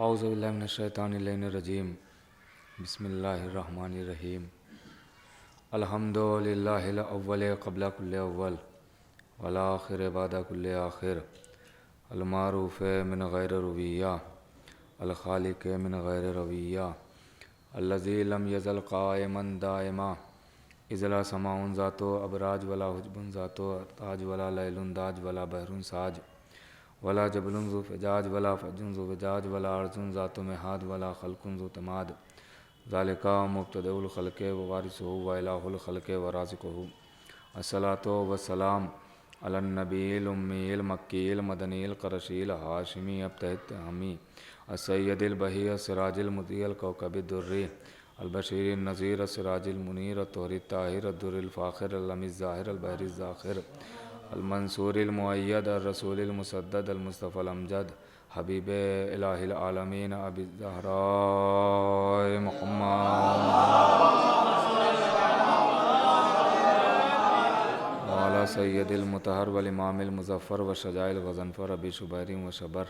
اعوذ باللہ من الشیطان الرجیم بسم اللہ الرحمن الرحیم الحمد للہ الاول قبل کل اول والآخر بعد کل آخر المعروف من غیر رویہ الخالق من غیر رویہ الذی لم یزل قائما دائما اذ لا سماع ذاتو ابراج ولا حجب ذاتو تاج ولا لیل داج ولا بحر ساج ولا جبل ذو فجاج ولا فج ذو فجاج ولا عرض ذات مہاد ولا خلق ذو تماد ذالک مبتدئ الخلق ووارثہ والہ الخلق ورازقہ الصلاۃ والسلام علی النبی الامی المکی المدنی القرشی الہاشمی ابتہ التہمی السید البہی السراج المضیء الکوکب الدری البشیر النذیر السراج المنیر الطہر الطاہر الدر الفاخر العلم الظاہر البحر الزاخر المنصور المؤید الرسول المسدد المصطفى الامجد حبیب الہ العالمین ابی الزہراء محمد وعلی سید المطہر والامام المظفر وشجاع الغضنفر ابی شبیر وشبر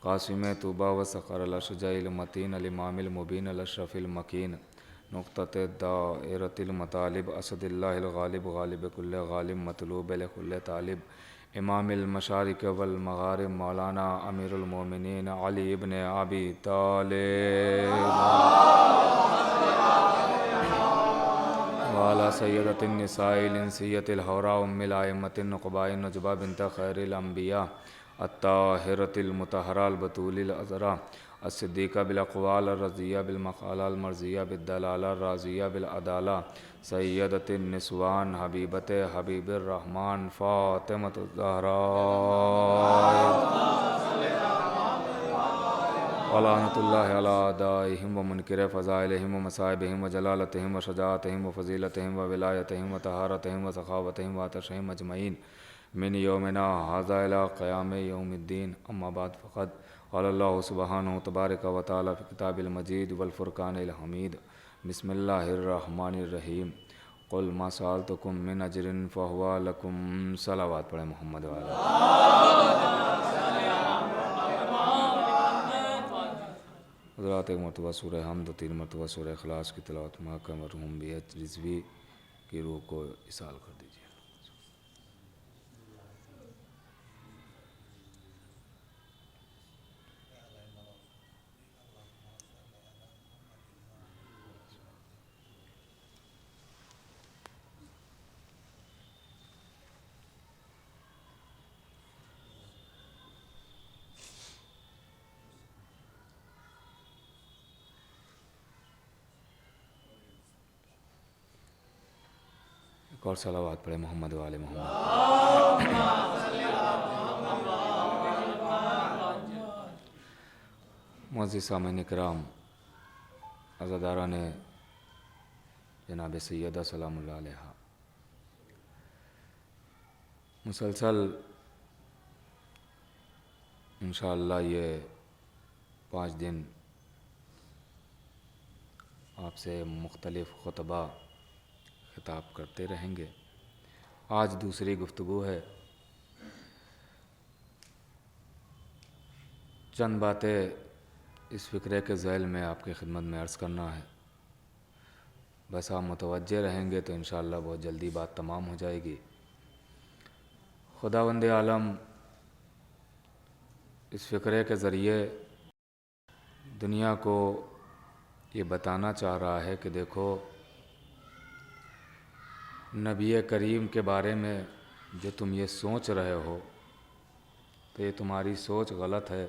قاسم طوبہ وسخر الاشجع المتین الامام المبین الاشرف المکین نقطۃ دائرۃ المطالب اسد اللہ الغالب غالب کل غالب مطلوب لکل طالب امام المشارق والمغارب مولانا امیر المومنین علی ابن ابی طالب وعلی سیدۃ النساء الانسیۃ الحوراء ام الائمۃ النقباء النجباء بنت خیر الانبیاء الطاہرۃ المطہرہ البتول العذراء الصدیقہ بالاقوال الرضیہ بالمقالہ المرضیہ بالدلالہ الراضیہ بالعدالہ سیدۃ النسوان حبیبۃ حبیب الرحمن فاطمۃ الزہراء ولعنۃ اللہ علی اعدائہم ومنکر فضائلہم ومصائبہم وجلالتہم وشجاعتہم وفضیلتہم وولایتہم وطہارتہم وسخاوتہم وعطشہم اجمعین من یومنا ھذا الی قیام یوم الدین اما بعد فقد قال اللہ سبحانہ تبارک و تعالی فی کتاب المجید والفرقان الحمید بسم اللہ الرحمن الرحیم قل ما سألتکم من اجر فہو لکم صلوات پڑھیں محمد والا حضرات ایک مرتبہ سورہ حمد و 3 مرتبہ سورہ اخلاص کی تلاوت محکم مرحوم بی ایچ رضوی کی روح کو اصال کر دیجیے ایک اور صلوات پڑھے محمد والے محمد معزز سامعین اکرام عزاداران جناب سیدہ سلام اللہ علیہا مسلسل انشاءاللہ یہ 5 دن آپ سے مختلف خطبہ خطاب کرتے رہیں گے۔ آج دوسری گفتگو ہے۔ چند باتیں اس فکرے کے ذیل میں آپ کی خدمت میں عرض کرنا ہے، بس آپ متوجہ رہیں گے تو انشاءاللہ بہت جلدی بات تمام ہو جائے گی۔ خداوند عالم اس فکرے کے ذریعے دنیا کو یہ بتانا چاہ رہا ہے کہ دیکھو نبی کریم کے بارے میں جو تم یہ سوچ رہے ہو تو یہ تمہاری سوچ غلط ہے۔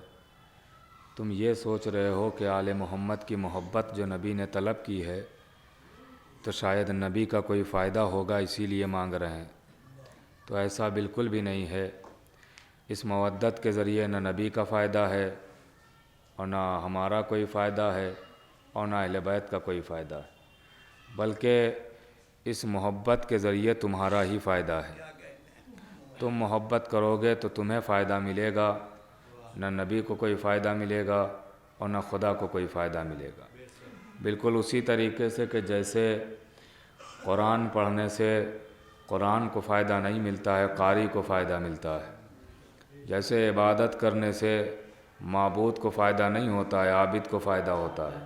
تم یہ سوچ رہے ہو کہ آل محمد کی محبت جو نبی نے طلب کی ہے تو شاید نبی کا کوئی فائدہ ہوگا اسی لیے مانگ رہے ہیں، تو ایسا بالکل بھی نہیں ہے۔ اس مودت کے ذریعے نہ نبی کا فائدہ ہے اور نہ ہمارا کوئی فائدہ ہے اور نہ اہل بیت کا کوئی فائدہ ہے، بلکہ اس محبت کے ذریعے تمہارا ہی فائدہ ہے۔ تم محبت کرو گے تو تمہیں فائدہ ملے گا، نہ نبی کو کوئی فائدہ ملے گا اور نہ خدا کو کوئی فائدہ ملے گا۔ بالکل اسی طریقے سے کہ جیسے قرآن پڑھنے سے قرآن کو فائدہ نہیں ملتا ہے، قاری کو فائدہ ملتا ہے، جیسے عبادت کرنے سے معبود کو فائدہ نہیں ہوتا ہے، عابد کو فائدہ ہوتا ہے۔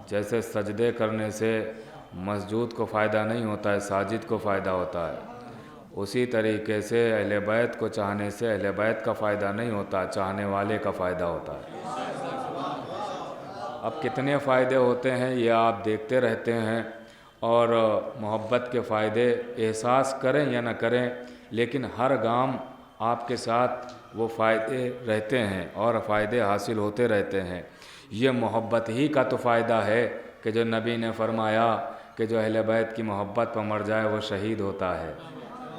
جیسے سجدے کرنے سے مسجود کو فائدہ نہیں ہوتا ہے، ساجد کو فائدہ ہوتا ہے، اسی طریقے سے اہل بیت کو چاہنے سے اہل بیت کا فائدہ نہیں ہوتا، چاہنے والے کا فائدہ ہوتا ہے۔ اب کتنے فائدے ہوتے ہیں یہ آپ دیکھتے رہتے ہیں، اور محبت کے فائدے احساس کریں یا نہ کریں، لیکن ہر گام آپ کے ساتھ وہ فائدے رہتے ہیں اور فائدے حاصل ہوتے رہتے ہیں۔ یہ محبت ہی کا تو فائدہ ہے کہ جو نبی نے فرمایا کہ جو اہل بیت کی محبت پر مر جائے وہ شہید ہوتا ہے۔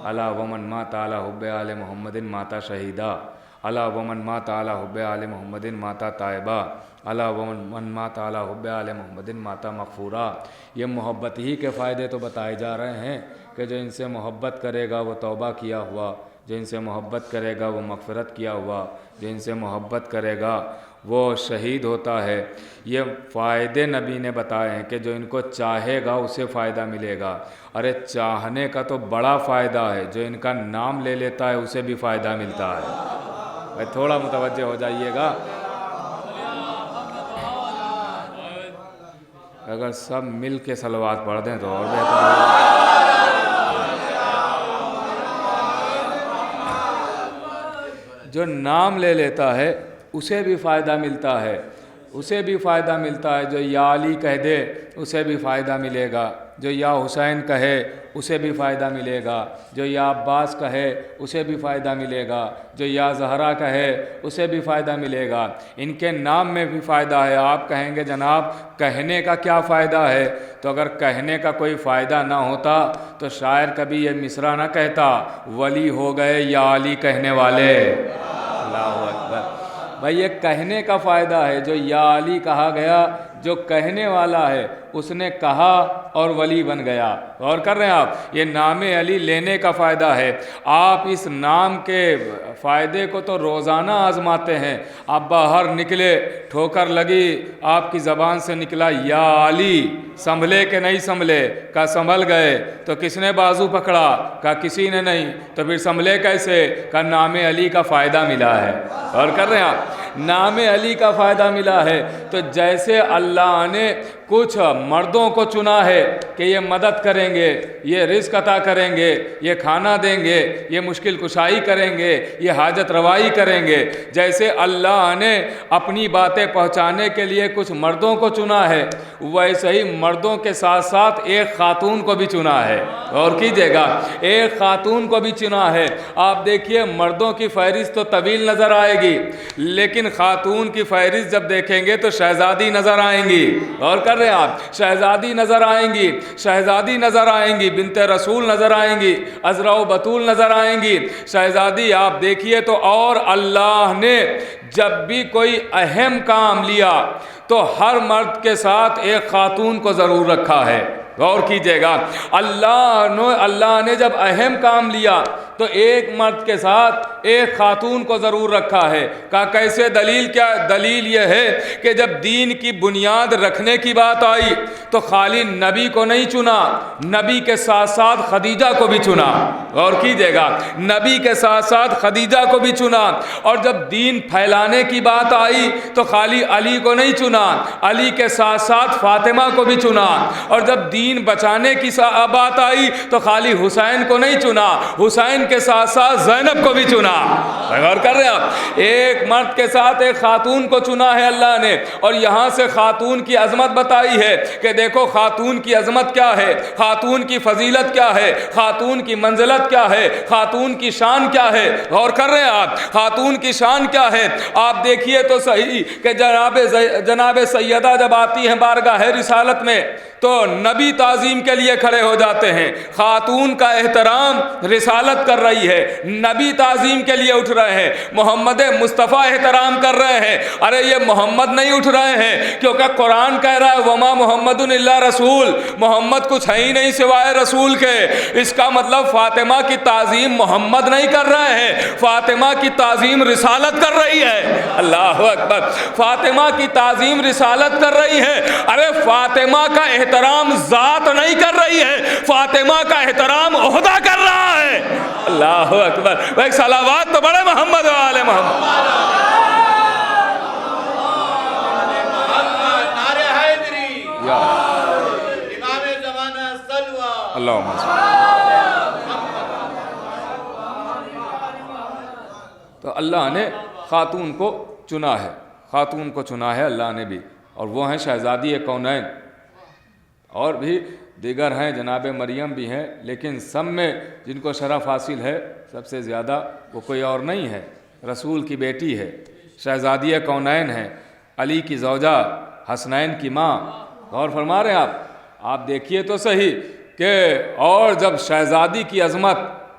الا ومن مات علی حب آل محمد مات شہیدا، الا ومن مات علی حب آل محمد مات تائبا، الا ومن مات علی حب آل محمد مات مغفورا۔ یہ محبت ہی کے فائدے تو بتائے جا رہے ہیں کہ جو ان سے محبت کرے گا وہ توبہ کیا ہوا، جو ان سے محبت کرے گا وہ مغفرت کیا ہوا، جو ان سے محبت کرے گا وہ شہید ہوتا ہے۔ یہ فائدے نبی نے بتائے ہیں کہ جو ان کو چاہے گا اسے فائدہ ملے گا۔ ارے چاہنے کا تو بڑا فائدہ ہے، جو ان کا نام لے لیتا ہے اسے بھی فائدہ ملتا ہے۔ تھوڑا متوجہ ہو جائیے گا، اگر سب مل کے صلوات پڑھ دیں تو اور بہتر ہوگا۔ جو نام لے لیتا ہے اسے بھی فائدہ ملتا ہے، اسے بھی فائدہ ملتا ہے۔ جو یا علی کہہ دے اسے بھی فائدہ ملے گا، جو یا حسین کہے اسے بھی فائدہ ملے گا، جو یا عباس کہے اسے بھی فائدہ ملے گا، جو یا زہرا کہے اسے بھی فائدہ ملے گا۔ ان کے نام میں بھی فائدہ ہے۔ آپ کہیں گے جناب کہنے کا کیا فائدہ ہے؟ تو اگر کہنے کا کوئی فائدہ نہ ہوتا تو شاعر کبھی یہ مصرع نہ کہتا، ولی ہو گئے یا علی کہنے والے۔ اللہ اکبر۔ بھائی یہ کہنے کا فائدہ ہے، جو یا علی کہا گیا، جو کہنے والا ہے اس نے کہا اور ولی بن گیا۔ غور کر رہے ہیں آپ، یہ نام علی لینے کا فائدہ ہے۔ آپ اس نام کے فائدے کو تو روزانہ آزماتے ہیں۔ آپ باہر نکلے، ٹھوکر لگی، آپ کی زبان سے نکلا یا علی، سنبھلے کہ نہیں سنبھلے؟ کہا سنبھل گئے۔ تو کس نے بازو پکڑا؟ کہا کسی نے نہیں۔ تو پھر سنبھلے کیسے؟ کہا نام علی کا فائدہ ملا ہے۔ غور کر رہے ہیں آپ، نام علی کا فائدہ ملا ہے۔ تو جیسے اللہ نے کچھ مردوں کو چنا ہے کہ یہ مدد کریں گے، یہ رزق عطا کریں گے، یہ کھانا دیں گے، یہ مشکل کشائی کریں گے، یہ حاجت روائی کریں گے، جیسے اللہ نے اپنی باتیں پہنچانے کے لیے کچھ مردوں کو چنا ہے، ویسے ہی مردوں کے ساتھ ساتھ ایک خاتون کو بھی چنا ہے۔ غور کیجیے گا، ایک خاتون کو بھی چنا ہے۔ آپ دیکھیے مردوں کی فہرست تو طویل نظر آئے گی، لیکن خاتون کی فہرست جب دیکھیں گے تو شہزادی نظر آئیں گی۔ غور کر رہے ہیں آپ، شہزادی نظر آئیں گی، شہزادی نظر آئیں گی، بنت رسول نظر آئیں گی، عذرا و بطول نظر آئیں گی، شہزادی آپ دیکھیے تو۔ اور اللہ نے جب بھی کوئی اہم کام لیا تو ہر مرد کے ساتھ ایک خاتون کو ضرور رکھا ہے۔ غور کیجئے گا، اللہ نے جب اہم کام لیا تو ایک مرد کے ساتھ ایک خاتون کو ضرور رکھا ہے۔ کہا کیسے؟ دلیل کیا؟ دلیل یہ ہے کہ جب دین کی بنیاد رکھنے کی بات آئی تو خالی نبی کو نہیں چنا، نبی کے ساتھ ساتھ خدیجہ کو بھی چنا۔ غور کیجئے گا، نبی کے ساتھ ساتھ خدیجہ کو بھی چنا۔ اور جب دین پھیلانے کی بات آئی تو خالی علی کو نہیں چنا، علی کے ساتھ ساتھ فاطمہ کو بھی چنا۔ اور جب دین بچانے کی بات آئی تو خالی حسین کو نہیں چنا، حسین کے ساتھ ساتھ زینب کو بھی چنا۔ غور کر رہے ہیں آپ، ایک مرد کے ساتھ ایک خاتون کو چنا ہے اللہ نے۔ اور یہاں سے خاتون کی عظمت بتائی ہے کہ دیکھو خاتون کی عظمت کیا ہے، خاتون کی فضیلت کیا ہے، خاتون کی منزلت کیا ہے، خاتون کی شان کیا ہے۔ غور کر رہے ہیں آپ، خاتون کی شان کیا ہے؟ آپ دیکھیے تو صحیح کہ جناب سیدہ جب آتی ہیں بارگاہ رسالت میں تو نبی تعظیم کے لیے کھڑے ہو جاتے ہیں، خاتون کا احترام رسالت کر رہی ہے، نبی تعظیم کے لیے اٹھ رہے ہیں، محمد مصطفیٰ احترام کر رہے ہیں۔ ارے یہ محمد نہیں اٹھ رہے ہیں، کیونکہ قرآن کہہ رہا ہے وما محمد الا رسول، محمد کچھ ہے ہی نہیں سوائے رسول کے۔ اس کا مطلب فاطمہ کی تعظیم محمد نہیں کر رہے ہیں، فاطمہ کی تعظیم رسالت کر رہی ہے۔ اللہ اکبر، فاطمہ کی تعظیم رسالت کر رہی ہے۔ ارے فاطمہ کا احترام ذات نہیں کر رہی ہے، فاطمہ کا احترام عہدہ کر رہا ہے۔ اللہ اکبر، ایک صلوات تو بڑے محمد والے محمد۔ اللہم صل۔ تو اللہ نے خاتون کو چنا ہے، خاتون کو چنا ہے اللہ نے بھی، اور وہ ہیں شہزادی کونین، اور بھی دیگر ہیں، جناب مریم بھی ہیں، لیکن سب میں جن کو شرف حاصل ہے سب سے زیادہ وہ کوئی اور نہیں ہے، رسول کی بیٹی ہے، شہزادی کونین ہے، علی کی زوجہ، حسنین کی ماں۔ غور فرما رہے ہیں آپ دیکھیے تو صحیح کہ اور جب شہزادی کی عظمت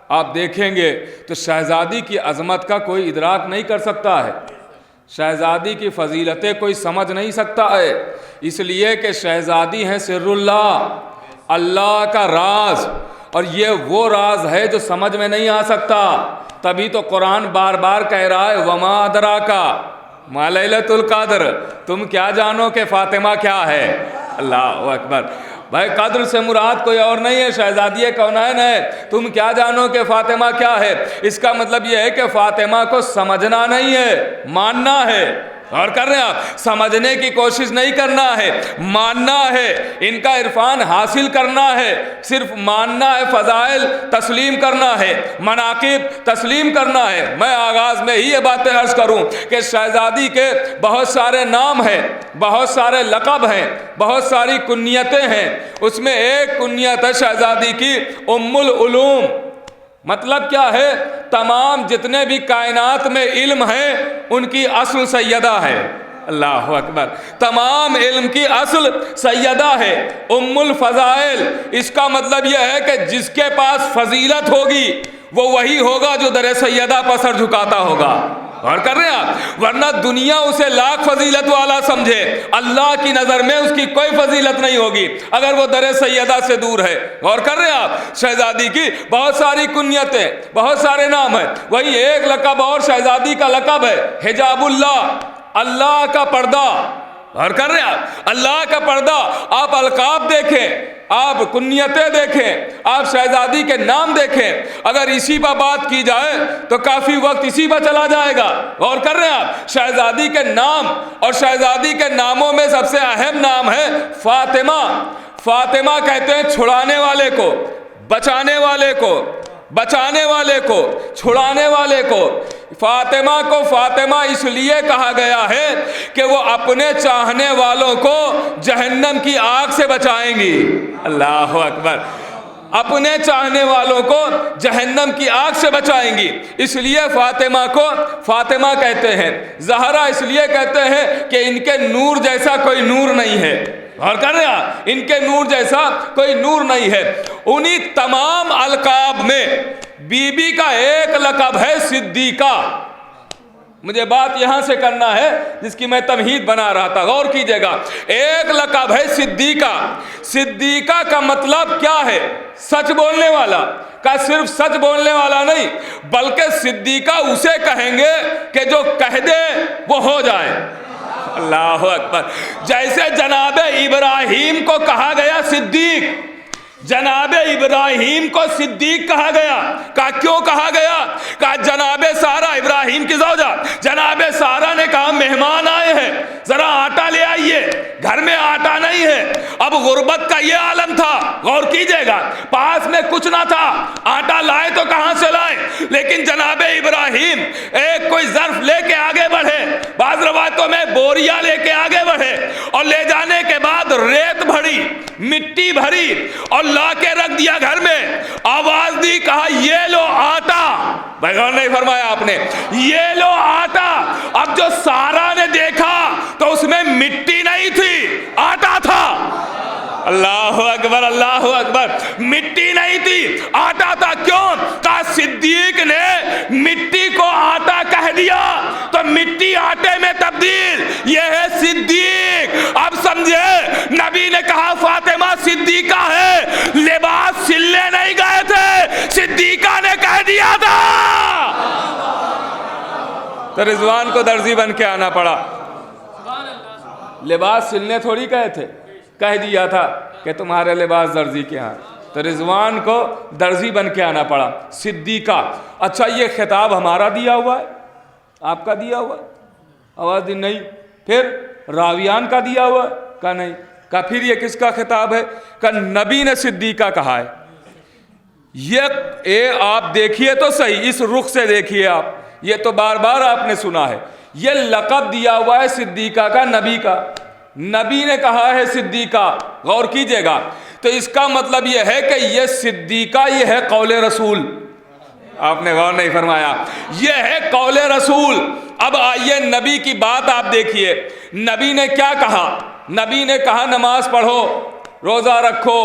آپ دیکھیں گے تو شہزادی کی عظمت کا کوئی ادراک نہیں کر سکتا ہے، شہزادی کی فضیلتیں کوئی سمجھ نہیں سکتا ہے، اس لیے کہ شہزادی ہیں سر اللہ، اللہ کا راز، اور یہ وہ راز ہے جو سمجھ میں نہیں آ سکتا، تبھی تو قرآن بار بار کہہ رہا ہے وما ادراکا ما لیلۃ القدر، تم کیا جانو کہ فاطمہ کیا ہے۔ اللہ اکبر، بھائی قدر سے مراد کوئی اور نہیں ہے، شہزادی کونین ہے، تم کیا جانو کہ فاطمہ کیا ہے، اس کا مطلب یہ ہے کہ فاطمہ کو سمجھنا نہیں ہے، ماننا ہے۔ اور کر رہے ہیں آپ، سمجھنے کی کوشش نہیں کرنا ہے، ماننا ہے، ان کا عرفان حاصل کرنا ہے، صرف ماننا ہے، فضائل تسلیم کرنا ہے، مناقب تسلیم کرنا ہے۔ میں آغاز میں ہی یہ باتیں عرض کروں کہ شہزادی کے بہت سارے نام ہیں، بہت سارے لقب ہیں، بہت ساری کنیتیں ہیں، اس میں ایک کنیت ہے شہزادی کی ام العلوم۔ مطلب کیا ہے؟ تمام جتنے بھی کائنات میں علم ہیں ان کی اصل سیدہ ہے۔ اللہ اکبر، تمام علم کی اصل سیدہ ہے، ام الفضائل۔ اس کا مطلب یہ ہے کہ جس کے پاس فضیلت ہوگی وہ وہی ہوگا جو در سیدہ پر سر جھکاتا ہوگا۔ اور کر رہے ہیں آپ، ورنہ دنیا اسے لاکھ فضیلت والا سمجھے، اللہ کی نظر میں اس کی کوئی فضیلت نہیں ہوگی اگر وہ در سیدہ سے دور ہے۔ اور کر رہے ہیں آپ، شہزادی کی بہت ساری کنیتیں، بہت سارے نام ہیں، وہی ایک لقب اور شہزادی کا لقب ہے حجاب اللہ، اللہ کا پردہ۔ اور کر رہے ہیں آپ، اللہ کا پردہ۔ آپ القاب دیکھیں، آپ کنیتیں دیکھیں، آپ شہزادی کے نام دیکھیں، اگر اسی پر بات کی جائے تو کافی وقت اسی پر چلا جائے گا۔ اور کر رہے ہیں آپ، شہزادی کے نام اور شہزادی کے ناموں میں سب سے اہم نام ہے فاطمہ۔ فاطمہ کہتے ہیں چھڑانے والے کو، بچانے والے کو، بچانے والے کو، چھڑانے والے کو۔ فاطمہ کو فاطمہ اس لیے کہا گیا ہے کہ وہ اپنے چاہنے والوں کو جہنم کی آگ سے بچائیں گی۔ اللہ اکبر، اپنے چاہنے والوں کو جہنم کی آگ سے بچائیں گی، اس لیے فاطمہ کو فاطمہ کہتے ہیں۔ زہرا اس لیے کہتے ہیں کہ ان کے نور جیسا کوئی نور نہیں ہے۔ اور کر رہے ہیں، ان کے نور جیسا کوئی نور نہیں ہے۔ انہی تمام القاب میں بی بی کا ایک لقب ہے صدیقہ۔ مجھے بات یہاں سے کرنا ہے جس کی میں تمہید بنا رہا تھا، غور کیجئے گا۔ ایک لقب ہے صدیقہ۔ صدیقہ کا مطلب کیا ہے؟ سچ بولنے والا کا، صرف سچ بولنے والا نہیں بلکہ صدیقہ اسے کہیں گے کہ جو کہہ دے وہ ہو جائے۔ اللہ اکبر، جیسے جناب ابراہیم کو کہا گیا صدیق، جناب ابراہیم کو صدیق کہا گیا۔ کہا کیوں کہا گیا؟ کہا جناب سارہ، ابراہیم کی زوجہ، جناب سارہ نے کہا مہمان آئے ہیں، ذرا آٹا لے آئیے، گھر میں آٹا نہیں ہے۔ اب غربت کا یہ عالم تھا، غور کیجئے گا، پاس میں کچھ نہ تھا، آٹا لائے تو کہاں سے لائے؟ لیکن جناب ابراہیم ایک کوئی ظرف لے کے آگے بڑھے، بعض روایتوں میں بوریاں لے کے آگے بڑھے، اور لے جانے کے بعد ریت بھری، مٹی بھری، اور لا کے رکھ دیا گھر میں۔ آواز دی، کہا یہ لو آٹا۔ غور نہیں فرمایا آپ نے، یہ لو آٹا۔ اب جو سارا نے دیکھا تو اس میں مٹی نہیں تھی، آٹا تھا۔ اللہ اکبر، اللہ اکبر، مٹی نہیں تھی، آٹا تھا۔ کیوں؟ کہا صدیق نے مٹی کو آٹا کہہ دیا تو مٹی آٹے میں تبدیل، یہ ہے صدیق۔ اب سمجھے، نبی نے کہا فاطمہ صدیقہ ہے، لباس سلنے نہیں گئے تھے، صدیقہ نے کہہ دیا تھا۔ تو رضوان کو درزی بن کے آنا پڑا، لباس سلنے تھوڑی گئے تھے، کہہ دیا تھا کہ تمہارے لباس درزی کے ہاں، تو رضوان کو درزی بن کے آنا پڑا، صدیقہ۔ اچھا، یہ خطاب ہمارا دیا ہوا ہے، آپ کا دیا ہوا ہے؟ آواز دی نہیں۔ پھر راویان کا دیا ہوا ہے؟ کہا نہیں۔ کہا پھر یہ کس کا خطاب ہے؟ کہا نبی نے صدیقہ کہا ہے۔ یہ آپ دیکھیے تو صحیح، اس رخ سے دیکھیے آپ، یہ تو بار بار آپ نے سنا ہے، یہ لقب دیا ہوا ہے صدیقہ کا نبی کا، نبی نے کہا ہے صدیقہ، غور کیجئے گا، تو اس کا مطلب یہ ہے کہ یہ صدیقہ یہ ہے قول رسول، آپ نے غور نہیں فرمایا، یہ ہے قول رسول۔ اب آئیے نبی کی بات آپ دیکھیے، نبی نے کیا کہا؟ نبی نے کہا نماز پڑھو، روزہ رکھو،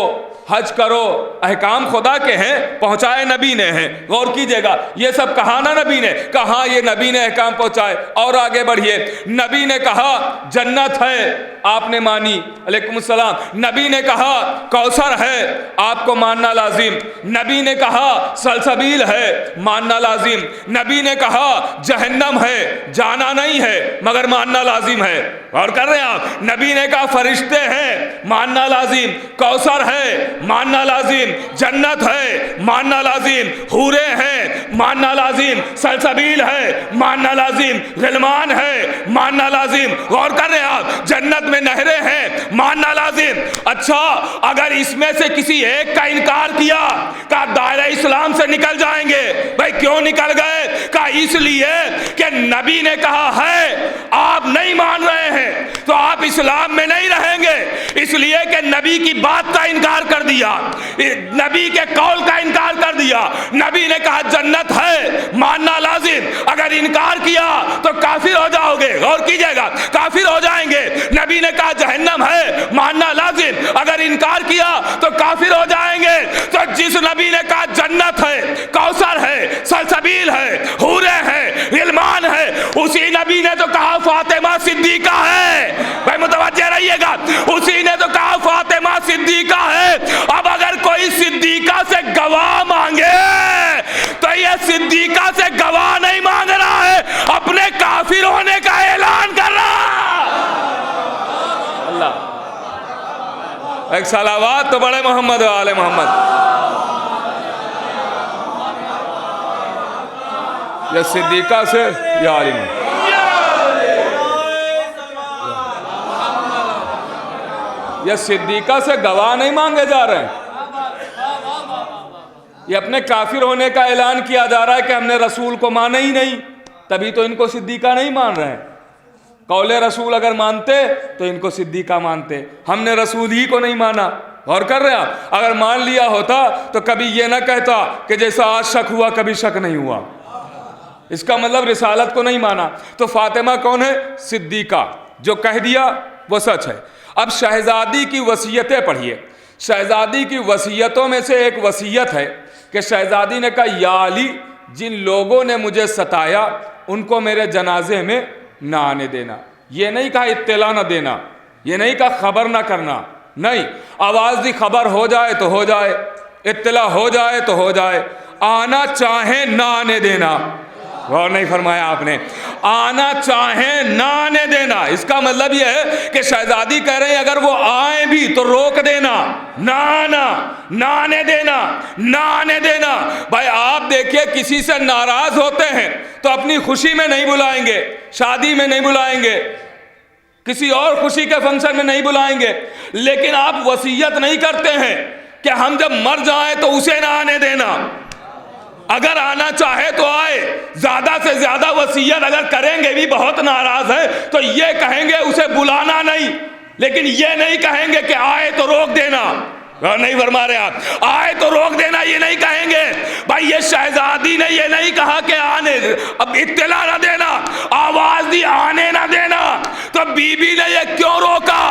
حج کرو، احکام خدا کے ہیں، پہنچائے نبی نے ہیں، غور کیجئے گا، یہ سب کہا نا نبی نے، کہا یہ نبی نے احکام پہنچائے۔ اور آگے بڑھیے، نبی نے کہا جنت ہے، آپ نے مانی، علیکم السلام، نبی نے کہا کوثر ہے، آپ کو ماننا لازم، نبی نے کہا سلسبیل ہے، ماننا لازم، نبی نے کہا جہنم ہے، جانا نہیں ہے مگر ماننا لازم ہے، اور کر رہے ہیں آپ، نبی نے کہا فرشتے ہیں، ماننا لازم، کوثر ہے ماننا لازم، جنت ہے ماننا لازم، حوریں ہیں ماننا لازم، سلسبیل ہے ماننا لازم، غلمان ہے ماننا لازم، غور کر رہے ہیں آپ، جنت میں نہریں ہیں ماننا لازم۔ اچھا اگر اس میں سے کسی ایک کا انکار کیا، کہا دائرہ اسلام سے نکل جائیں گے، بھائی کیوں نکل گئے؟ کہا اس لیے کہ نبی نے کہا ہے، آپ نہیں مان رہے ہیں تو آپ اسلام میں نہیں رہیں گے، اس لیے کہ نبی کی بات کا انکار کر دیا، نبی کے قول کا انکار کر دیا، نبی نے کہا جنت ہے ماننا لازم، اگر انکار کیا تو کافر ہو جاؤ گے، غور کیجئے گا، کافر ہو جائیں گے، نبی نے کہا جہنم ہے ماننا لازم، اگر انکار کیا تو کافر ہو جائیں گے، تو جس نبی نے کہا جنت ہے، کوثر ہے، سلسبیل ہے، حوریں ہیں، غلمان ہے، اسی نبی نے تو کہا فاطمہ صدیقہ ہے، بھائی متوجہ رہیے گا، اسی نے تو کہا فاطمہ صدیقہ ہے۔ اب اگر کوئی صدیقہ سے گواہ مانگے تو یہ صدیقہ سے گواہ نہیں مانگ رہا ہے، اپنے کافر ہونے کا اعلان کر رہا۔ اللہ ایک صلوات تو بڑے محمد و آل محمد۔ یہ صدیقہ سے یا عالم، یہ صدیقہ سے گواہ نہیں مانگے جا رہے ہیں، یہ اپنے کافر ہونے کا اعلان کیا جا رہا ہے کہ ہم نے رسول کو مانا ہی نہیں، تبھی تو ان کو صدیقہ نہیں مان رہے ہیں۔ قول رسول اگر مانتے تو ان کو صدیقہ مانتے، ہم نے رسول ہی کو نہیں مانا، غور کر رہے ہیں آپ، اگر مان لیا ہوتا تو کبھی یہ نہ کہتا کہ جیسا آج شک ہوا کبھی شک نہیں ہوا، اس کا مطلب رسالت کو نہیں مانا۔ تو فاطمہ کون ہے؟ صدیقہ، جو کہہ دیا وہ سچ ہے۔ اب شہزادی کی وصیتیں پڑھیے، شہزادی کی وصیتوں میں سے ایک وصیت ہے کہ شہزادی نے کہا یا علی، جن لوگوں نے مجھے ستایا ان کو میرے جنازے میں نہ آنے دینا، یہ نہیں کہا اطلاع نہ دینا، یہ نہیں کہا خبر نہ کرنا، نہیں، آواز دی خبر ہو جائے تو ہو جائے، اطلاع ہو جائے تو ہو جائے، آنا چاہیں نہ آنے دینا، غور نہیں فرمایا آپ نے، آنا چاہیں نہ آنے دینا، اس کا مطلب یہ ہے کہ شہزادی کہہ رہے ہیں اگر وہ آئیں بھی تو روک دینا، نہ آنا، نہ آنے دینا، نہ آنے دینا۔ بھائی آپ دیکھیے کسی سے ناراض ہوتے ہیں تو اپنی خوشی میں نہیں بلائیں گے، شادی میں نہیں بلائیں گے، کسی اور خوشی کے فنکشن میں نہیں بلائیں گے، لیکن آپ وصیت نہیں کرتے ہیں کہ ہم جب مر جائیں تو اسے نہ آنے دینا، اگر آنا چاہے تو آئے، زیادہ سے زیادہ وصیت اگر کریں گے بھی بہت ناراض ہے تو یہ کہیں گے اسے بلانا نہیں، لیکن یہ نہیں کہیں گے کہ آئے تو روک دینا، نہیں فرما رہے آپ، آئے تو روک دینا یہ نہیں کہیں گے۔ بھائی یہ شہزادی نے یہ نہیں کہا کہ آنے، اب اطلاع نہ دینا، آواز دی آنے نہ دینا، تو بی بی نے یہ کیوں روکا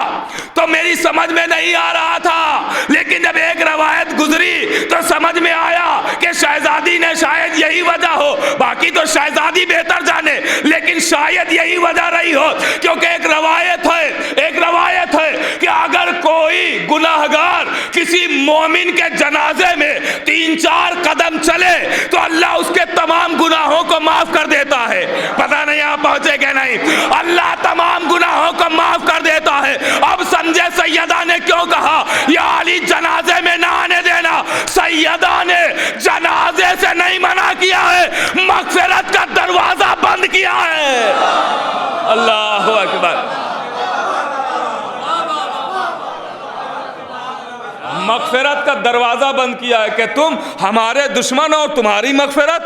تو میری سمجھ میں نہیں آ رہا تھا، لیکن جب ایک روایت گزری تو سمجھ میں آیا کہ شہزادی نے شاید یہی وجہ ہو، باقی تو شہزادی بہتر جانے، لیکن شاید یہی وجہ رہی ہو، کیونکہ ایک روایت ہے کہ اگر کوئی گناہگار کسی مومن کے جنازے میں 3-4 قدم چلے تو اللہ اس کے تمام گناہوں کو معاف کر دیتا ہے، پتہ نہیں آپ پہنچے کہ نہیں، اللہ تمام گناہوں کو معاف کر دیتا ہے۔ اب سمجھے سیدہ نے کیوں کہا یا علی جنازے میں نہ آنے دینا، سیدہ نے جنازے سے نہیں منع کیا ہے، مغفرت کا دروازہ بند کیا ہے۔ اللہ اکبر، مغفرت کا دروازہ بند کیا ہے کہ تم ہمارے دشمن ہو اور تمہاری مغفرت،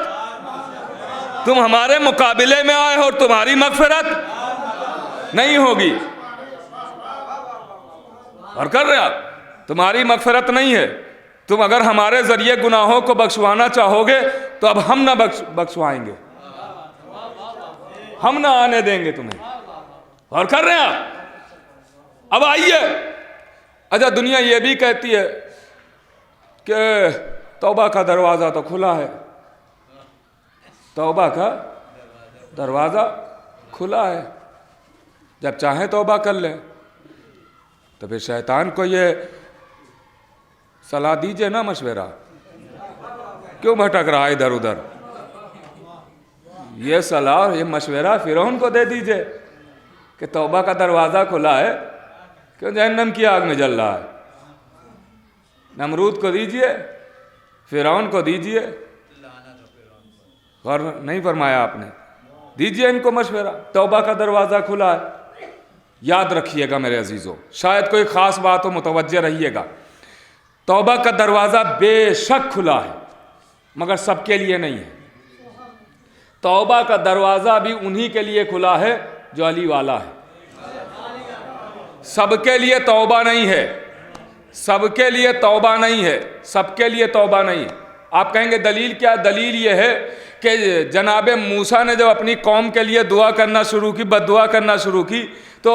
تم ہمارے مقابلے میں آئے ہو اور تمہاری مغفرت نہیں ہوگی. اور کر رہے آپ، تمہاری مغفرت نہیں ہے. تم اگر ہمارے ذریعے گناہوں کو بخشوانا چاہو گے تو اب ہم نہ بخشوائیں گے، ہم نہ آنے دیں گے تمہیں. اور کر رہے ہیں آپ. اب آئیے، اچھا دنیا یہ بھی کہتی ہے کہ توبہ کا دروازہ تو کھلا ہے، توبہ کا دروازہ کھلا ہے، جب چاہیں توبہ کر لیں. تو پھر شیطان کو یہ صلاح دیجئے نا، مشورہ. کیوں بھٹک رہا ہے ادھر ادھر؟ یہ صلاح، یہ مشورہ فرعون کو دے دیجئے کہ توبہ کا دروازہ کھلا ہے، کیوں جہنم کی آگ میں جل رہا ہے. نمرود کو دیجئے، فرعون کو دیجئے. غور نہیں فرمایا آپ نے؟ دیجئے ان کو مشورہ، توبہ کا دروازہ کھلا ہے. یاد رکھیے گا میرے عزیزوں، شاید کوئی خاص بات ہو، متوجہ رہیے گا. توبہ کا دروازہ بے شک کھلا ہے، مگر سب کے لیے نہیں ہے. توبہ کا دروازہ بھی انہی کے لیے کھلا ہے جو علی والا ہے. سب کے لیے توبہ نہیں ہے، سب کے لیے توبہ نہیں ہے، سب کے لیے توبہ نہیں ہے. آپ کہیں گے دلیل کیا؟ دلیل یہ ہے کہ جناب موسیٰ نے جب اپنی قوم کے لیے دعا کرنا شروع کی، بد دعا کرنا شروع کی، تو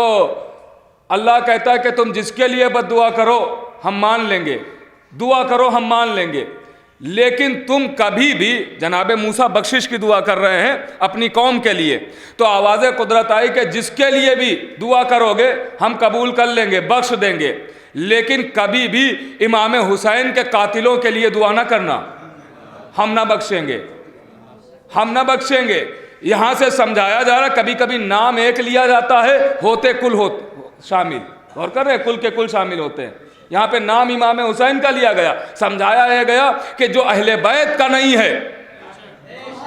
اللہ کہتا ہے کہ تم جس کے لیے بد دعا کرو ہم مان لیں گے، دعا کرو ہم مان لیں گے. لیکن تم کبھی بھی، جناب موسیٰ بخشش کی دعا کر رہے ہیں اپنی قوم کے لیے، تو آواز قدرت آئی کہ جس کے لیے بھی دعا کرو گے ہم قبول کر لیں گے، بخش دیں گے. لیکن کبھی بھی امام حسین کے قاتلوں کے لیے دعا نہ کرنا، ہم نہ بخشیں گے، ہم نہ بخشیں گے. یہاں سے سمجھایا جا رہا ہے کبھی کبھی نام ایک لیا جاتا ہے، ہوتے کل ہوتے شامل. اور کر رہے کل کے کل شامل ہوتے ہیں. یہاں پہ نام امام حسین کا لیا گیا، سمجھایا یہ گیا کہ جو اہل بیت کا نہیں ہے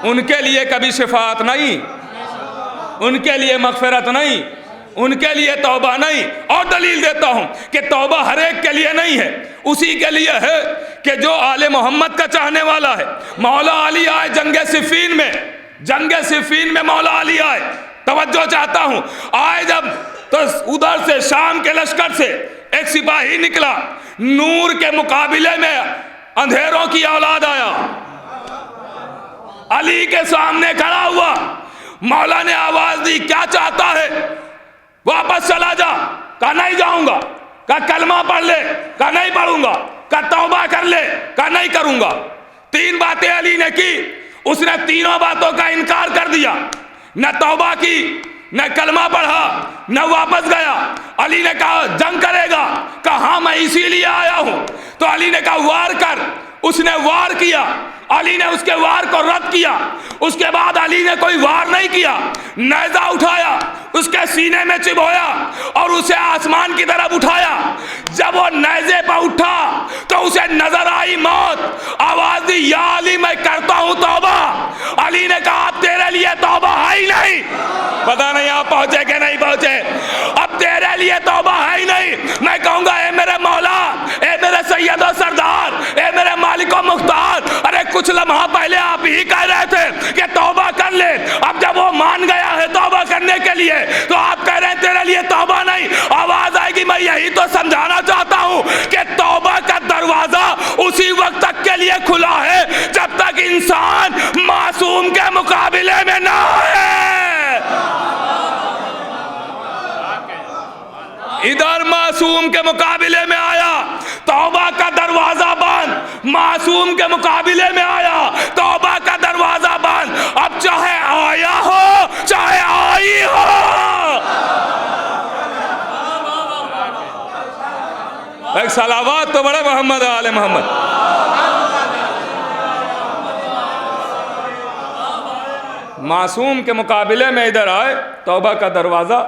ان کے لیے کبھی شفاعت نہیں، ان کے لیے مغفرت نہیں، ان کے لیے توبہ نہیں. اور دلیل دیتا ہوں کہ توبہ ہر ایک کے لیے نہیں ہے، اسی کے لیے ہے کہ جو آل محمد کا چاہنے والا ہے. مولا علی آئے جنگ صفین میں، جنگ صفین میں مولا علی آئے. توجہ چاہتا ہوں، آئے جب تو ادھر سے شام کے لشکر سے ایک سپاہی نکلا، نور کے مقابلے میں اندھیروں کی اولاد آیا، علی کے سامنے کھڑا ہوا. مولا نے آواز دی کیا چاہتا ہے؟ واپس چلا جا. کہا نہیں جاؤں گا. کہا کلمہ پڑھ لے. کہا نہیں پڑھوں گا. کہا توبہ کر لے. کہا نہیں کروں گا. 3 باتیں علی نے کی، اس نے تینوں باتوں کا انکار کر دیا. نہ توبہ کی، نہ کلمہ پڑھا، نہ واپس گیا. علی نے کہا جنگ کرے گا؟ کہا ہاں میں اسی لیے آیا ہوں. تو علی نے کہا وار کر. اس نے وار کیا، علی نے اس کے وار کو رد کیا. اس کے بعد علی نے کوئی وار نہیں کیا، نیزہ اٹھایا، اس کے سینے میں چبھویا اور اسے آسمان کی طرف اٹھایا. جب وہ نیزے پر اٹھا تو اسے نظر آئی موت. آواز دی یا علی میں کرتا ہوں توبہ. علی نے کہا اب تیرے لیے توبہ ہے ہی نہیں. پتہ نہیں آپ پہنچے کہ نہیں پہنچے. اب تیرے لیے توبہ ہے ہی نہیں. میں کہوں گا اے میرے مولا، اے میرے سید و سردار، اے میرے مالک و مختار، ارے کچھ لمحہ پہلے آپ ہی کہہ رہے تھے کہ توبہ کر لے. اب جب وہ مان گیا ہے توبہ کرنے کے لیے تو آپ کہہ رہے ہیں تیرے لیے توبہ نہیں. آواز آئے گی. میں یہی تو سمجھانا چاہتا ہوں کہ توبہ کا دروازہ اسی وقت تک کے لیے کھلا ہے جب تک انسان معصوم کے مقابلے میں نہ آئے. ادھر معصوم کے مقابلے میں آیا، توبہ کا دروازہ بند. معصوم کے مقابلے میں آیا، توبہ کا دروازہ بند. اب چاہے آیا ہو چاہے آئی ہو. ایک صلوات تو بڑے محمد آل محمد. معصوم کے مقابلے میں ادھر آئے، توبہ کا دروازہ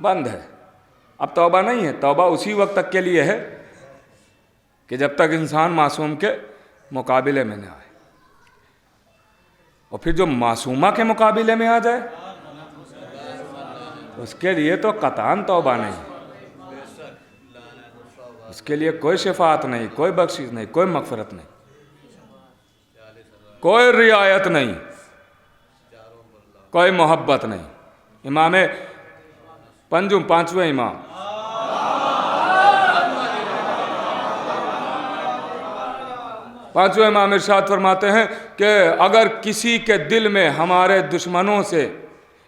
بند ہے. اب توبہ نہیں ہے. توبہ اسی وقت تک کے لیے ہے کہ جب تک انسان معصوم کے مقابلے میں نہ آئے. اور پھر جو معصومہ کے مقابلے میں آ جائے اس کے لیے تو قطعاً توبہ نہیں. اس کے لیے کوئی شفاعت نہیں، کوئی بخشش نہیں، کوئی مغفرت نہیں، کوئی رعایت نہیں، کوئی محبت نہیں۔ امام پنجم، پانچویں امام، پانچویں امام ارشاد فرماتے ہیں کہ اگر کسی کے دل میں ہمارے دشمنوں سے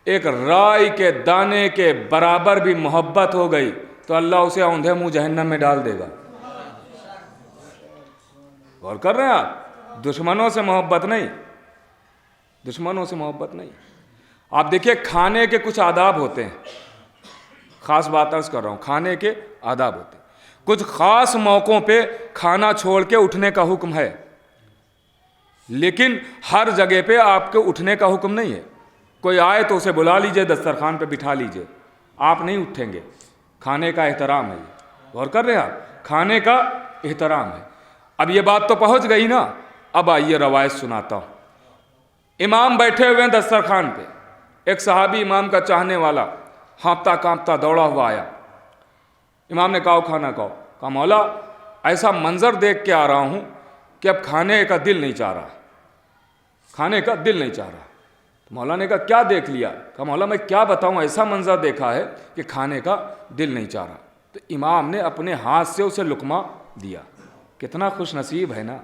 ایک رائی کے دانے کے برابر بھی محبت ہو گئی تو اللہ اسے اوندھے منہ جہنم میں ڈال دے گا۔ غور کر رہے ہیں آپ؟ دشمنوں سے محبت نہیں، دشمنوں سے محبت نہیں۔ آپ دیکھیے کھانے کے کچھ آداب ہوتے ہیں، خاص بات عرض کر رہا ہوں، کھانے کے آداب ہوتے ہیں۔ کچھ خاص موقعوں پہ کھانا چھوڑ کے اٹھنے کا حکم ہے، لیکن ہر جگہ پہ آپ کے اٹھنے کا حکم نہیں ہے۔ کوئی آئے تو اسے بلا لیجئے، دسترخوان پہ بٹھا لیجئے، آپ نہیں اٹھیں گے۔ کھانے کا احترام ہے یہ، غور کر رہے ہیں آپ؟ کھانے کا احترام ہے۔ اب یہ بات تو پہنچ گئی نا، اب آئیے روایت سناتا ہوں۔ امام بیٹھے ہوئے ہیں دسترخوان پہ، ایک صحابی امام کا چاہنے والا ہانپتا کانپتا دوڑا ہوا آیا۔ امام نے کہا کھانا کھاؤ۔ کہا مولا ایسا منظر دیکھ کے آ رہا ہوں کہ اب کھانے کا دل نہیں چاہ رہا، کھانے کا دل نہیں چاہ رہا۔ مولا نے کہا کیا دیکھ لیا؟ کہا مولا میں کیا بتاؤں، ایسا منظر دیکھا ہے کہ کھانے کا دل نہیں چاہ رہا۔ تو امام نے اپنے ہاتھ سے اسے لقمہ دیا۔ کتنا خوش نصیب ہے نا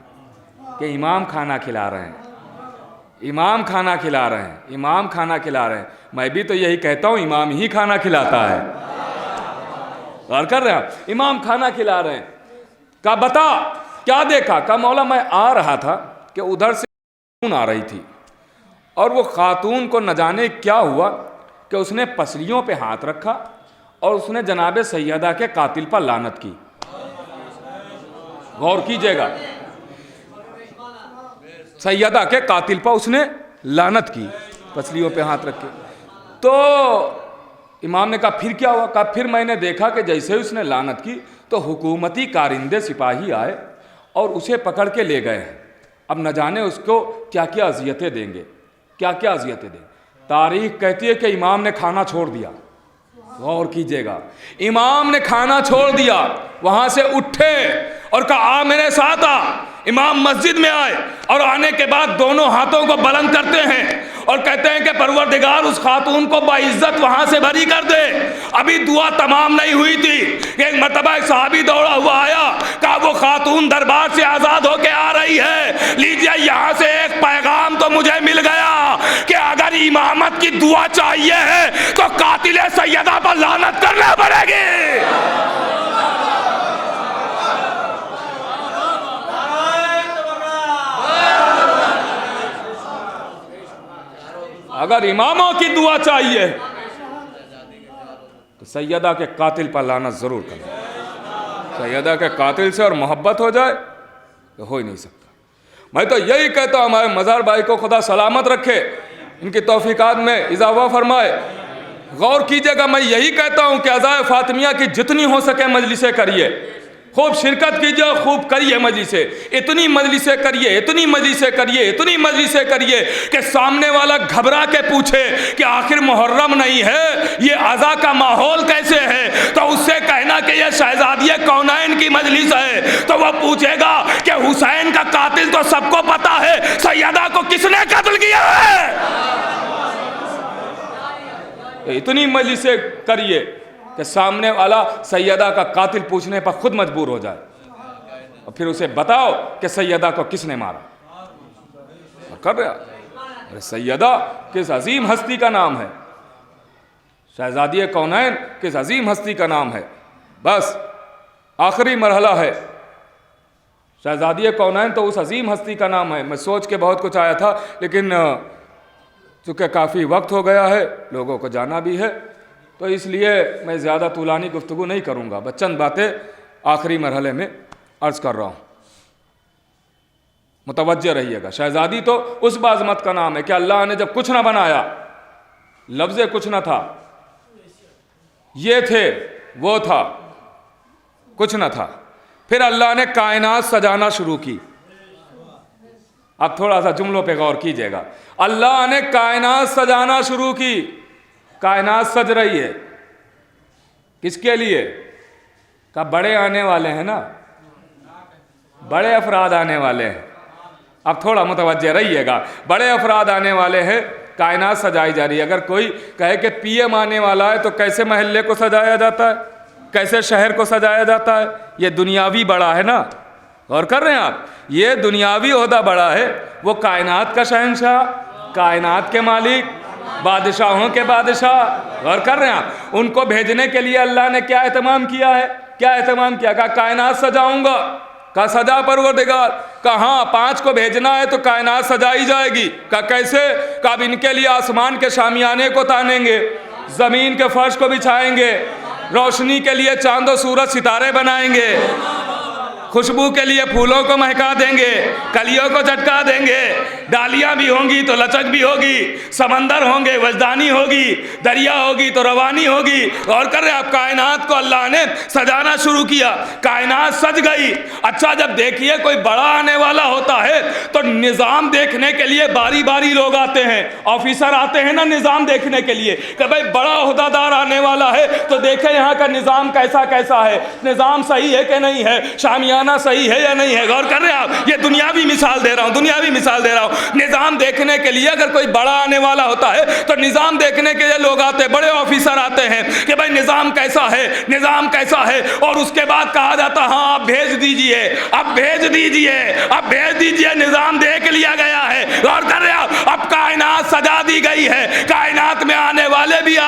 کہ امام کھانا کھلا رہے ہیں، امام کھانا کھلا رہے ہیں، امام کھانا کھلا رہے ہیں۔ میں بھی تو یہی کہتا ہوں، امام ہی کھانا کھلاتا ہے۔ غور کر رہے ہیں آپ؟ امام کھانا کھلا رہے ہیں۔ کہا بتا کیا دیکھا؟ کہا مولا میں آ رہا تھا کہ ادھر سے خاتون آ رہی تھی، اور وہ خاتون کو نہ جانے کیا ہوا کہ اس نے پسلیوں پہ ہاتھ رکھا اور اس نے جناب سیدہ کے قاتل پر لعنت کی۔ غور کیجئے گا، سیدہ کے قاتل پر اس نے لعنت کی، پسلیوں پہ ہاتھ رکھے۔ تو امام نے کہا پھر کیا ہوا؟ کہا پھر میں نے دیکھا کہ جیسے اس نے لعنت کی تو حکومتی کارندے سپاہی آئے اور اسے پکڑ کے لے گئے ہیں۔ اب نہ جانے اس کو کیا کیا اذیتیں دیں گے، کیا کیا اذیتیں دیں گے۔ تاریخ کہتی ہے کہ امام نے کھانا چھوڑ دیا۔ غور کیجئے گا، امام نے کھانا چھوڑ دیا، وہاں سے اٹھے اور کہا آ میرے ساتھ آ۔ امام مسجد میں آئے اور آنے کے بعد دونوں ہاتھوں کو بلند کرتے ہیں اور کہتے ہیں کہ پروردگار اس خاتون کو باعزت وہاں سے بری کر دے۔ ابھی دعا تمام نہیں ہوئی تھی کہ ایک مرتبہ ایک صحابی دوڑا ہوا آیا، کہا وہ خاتون دربار سے آزاد ہو کے آ رہی ہے، لیجئے یہاں سے ایک پیغام تو مجھے مل گیا کہ اگر امامت کی دعا چاہیے ہے تو قاتل سیدہ پر لعنت کرنا پڑے گی۔ اگر اماموں کی دعا چاہیے تو سیدہ کے قاتل پر لعنت ضرور کرنا۔ سیدہ کے قاتل سے اور محبت ہو جائے تو ہو ہی نہیں سکتا۔ میں تو یہی کہتا ہوں ہمارے مظہر بھائی کو خدا سلامت رکھے، ان کی توفیقات میں اضافہ فرمائے۔ غور کیجئے گا، میں یہی کہتا ہوں کہ عزائے فاطمیہ کی جتنی ہو سکے مجلسیں کریے، خوب شرکت کیجئے، خوب کریے مجلسیں، اتنی مجلسیں کریے، اتنی مجلسیں کریے، اتنی مجلسیں کریے کہ سامنے والا گھبرا کے پوچھے کہ آخر محرم نہیں ہے، یہ عزا کا ماحول کیسے ہے؟ تو اس سے کہنا کہ یہ شہزادی کونین کی مجلس ہے، تو وہ پوچھے گا کہ حسین کا قاتل تو سب کو پتا ہے، سیدہ کو کس نے قتل کیا ہے؟ اتنی مجلسیں کریے کہ سامنے والا سیدہ کا قاتل پوچھنے پر خود مجبور ہو جائے، اور پھر اسے بتاؤ کہ سیدہ کو کس نے مارا۔ کر رہا سیدہ کس عظیم ہستی کا نام ہے، شہزادی کونین کس عظیم ہستی کا نام ہے۔ بس آخری مرحلہ ہے، شہزادی کونین تو اس عظیم ہستی کا نام ہے۔ میں سوچ کے بہت کچھ آیا تھا، لیکن چونکہ کافی وقت ہو گیا ہے، لوگوں کو جانا بھی ہے، تو اس لیے میں زیادہ طولانی گفتگو نہیں کروں گا، بس چند باتیں آخری مرحلے میں عرض کر رہا ہوں، متوجہ رہیے گا۔ شہزادی تو اس بعظمت کا نام ہے کہ اللہ نے جب کچھ نہ بنایا، لفظ کچھ نہ تھا، یہ تھے وہ تھا، کچھ نہ تھا، پھر اللہ نے کائنات سجانا شروع کی۔ اب تھوڑا سا جملوں پہ غور کیجئے گا، اللہ نے کائنات سجانا شروع کی، کائنات سج رہی ہے، کس کے لیے؟ کہا بڑے آنے والے ہیں نا، بڑے افراد آنے والے ہیں، اب تھوڑا متوجہ رہیے گا، بڑے افراد آنے والے ہیں، کائنات سجائی جا رہی ہے۔ اگر کوئی کہے کہ پی ایم آنے والا ہے تو کیسے محلے کو سجایا جاتا ہے، کیسے شہر کو سجایا جاتا ہے؟ یہ دنیاوی بڑا ہے نا، غور کر رہے ہیں آپ، یہ دنیاوی عہدہ بڑا ہے، وہ کائنات کا شہنشاہ، کائنات کے مالک، بادشاہوں کے بادشاہ، غور کر رہے ہیں آپ، ان کو بھیجنے کے لیے اللہ نے کیا اہتمام کیا ہے، کیا اہتمام کیا؟ کہا کائنات سجاؤں گا، کہا سجا پروردگار، کہا ہاں 5 کو بھیجنا ہے تو کائنات سجائی جائے گی، کہا کیسے؟ کہا اب ان کے لیے آسمان کے شامیانے کو تانیں گے، زمین کے فرش کو بچھائیں گے، روشنی کے لیے چاند و سورج ستارے بنائیں گے، خوشبو کے لیے پھولوں کو مہکا دیں گے، کلیوں کو جھٹکا دیں گے، ڈالیاں بھی ہوں گی تو لچک بھی ہوگی، سمندر ہوں گے وجدانی ہوگی، دریا ہوگی تو روانی ہوگی۔ غور کر رہے ہیں آپ، کائنات کو اللہ نے سجانا شروع کیا، کائنات سج گئی۔ اچھا جب دیکھیے کوئی بڑا آنے والا ہوتا ہے تو نظام دیکھنے کے لیے باری باری لوگ آتے ہیں، آفیسر آتے ہیں نا نظام دیکھنے کے لیے کہ بھائی بڑا عہدہ دار آنے والا ہے تو دیکھیں یہاں کا نظام کیسا ہے، نظام صحیح ہے کہ نہیں ہے، شامیانہ صحیح ہے یا نہیں ہے۔ غور کر رہے ہیں آپ، یہ دنیاوی مثال دے رہا ہوں، نظام دیکھنے کے لیے اگر کوئی بڑا آنے والا ہوتا ہے تو نظام دیکھنے کے لیے لوگ آتے ہیں، بڑے آفیسر آتے ہیں کہ بھائی نظام کیسا ہے، اور اس کے بعد کہا جاتا ہاں اب بھیج دیجئے، نظام دیکھ لیا گیا ہے۔ غور کر رہے ہیں آپ، اب کائنات سجا دی گئی ہے، کائنات میں آنے والے بھی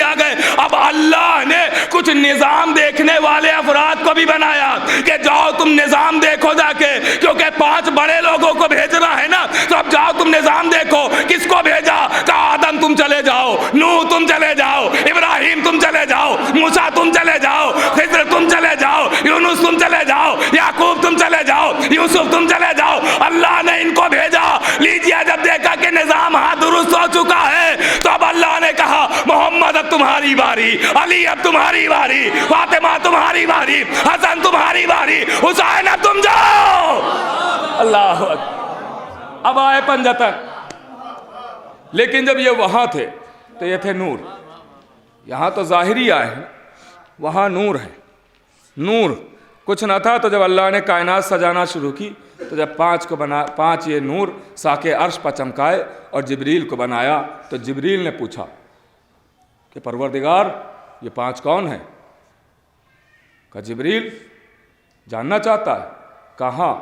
آ گئے، اب اللہ نے کچھ نظام دیکھنے والے افراد کو بھی بنایا کہ جاؤ تم نظام دیکھو جا کے، کیونکہ 5 بڑے لوگوں کو بھیجنا ہے نا، تو اب جاؤ تم نظام دیکھو۔ کس کو بھیجا؟ کہا آدم تم چلے جاؤ، نوح تم چلے جاؤ، ابراہیم تم چلے جاؤ، موسیٰ تم چلے جاؤ، خضر تم چلے جاؤ، یونس تم چلے جاؤ، یعقوب تم چلے جاؤ، یوسف تم چلے جاؤ۔ اللہ نے ان کو بھیجا۔ لیجیے جب دیکھا کہ نظام ہاں درست ہو چکا ہے تو اب اللہ نے کہا محمد اب تمہاری باری، علی اب تمہاری باری، فاطمہ تمہاری باری، حسن تمہاری باری، حسین اب تم جاؤ۔ اللہ اکبر۔ اب آئے پنجتن، لیکن جب یہ وہاں تھے تو یہ تھے نور، یہاں تو ظاہری آئے ہیں، وہاں نور ہے، نور کچھ نہ تھا۔ تو جب اللہ نے کائنات سجانا شروع کی تو جب 5 یہ نور ساکے عرش پر چمکائے اور جبریل کو بنایا تو جبریل نے پوچھا کہ پروردگار یہ 5 کون ہیں؟ کہا جبریل جاننا چاہتا ہے؟ کہا ہاں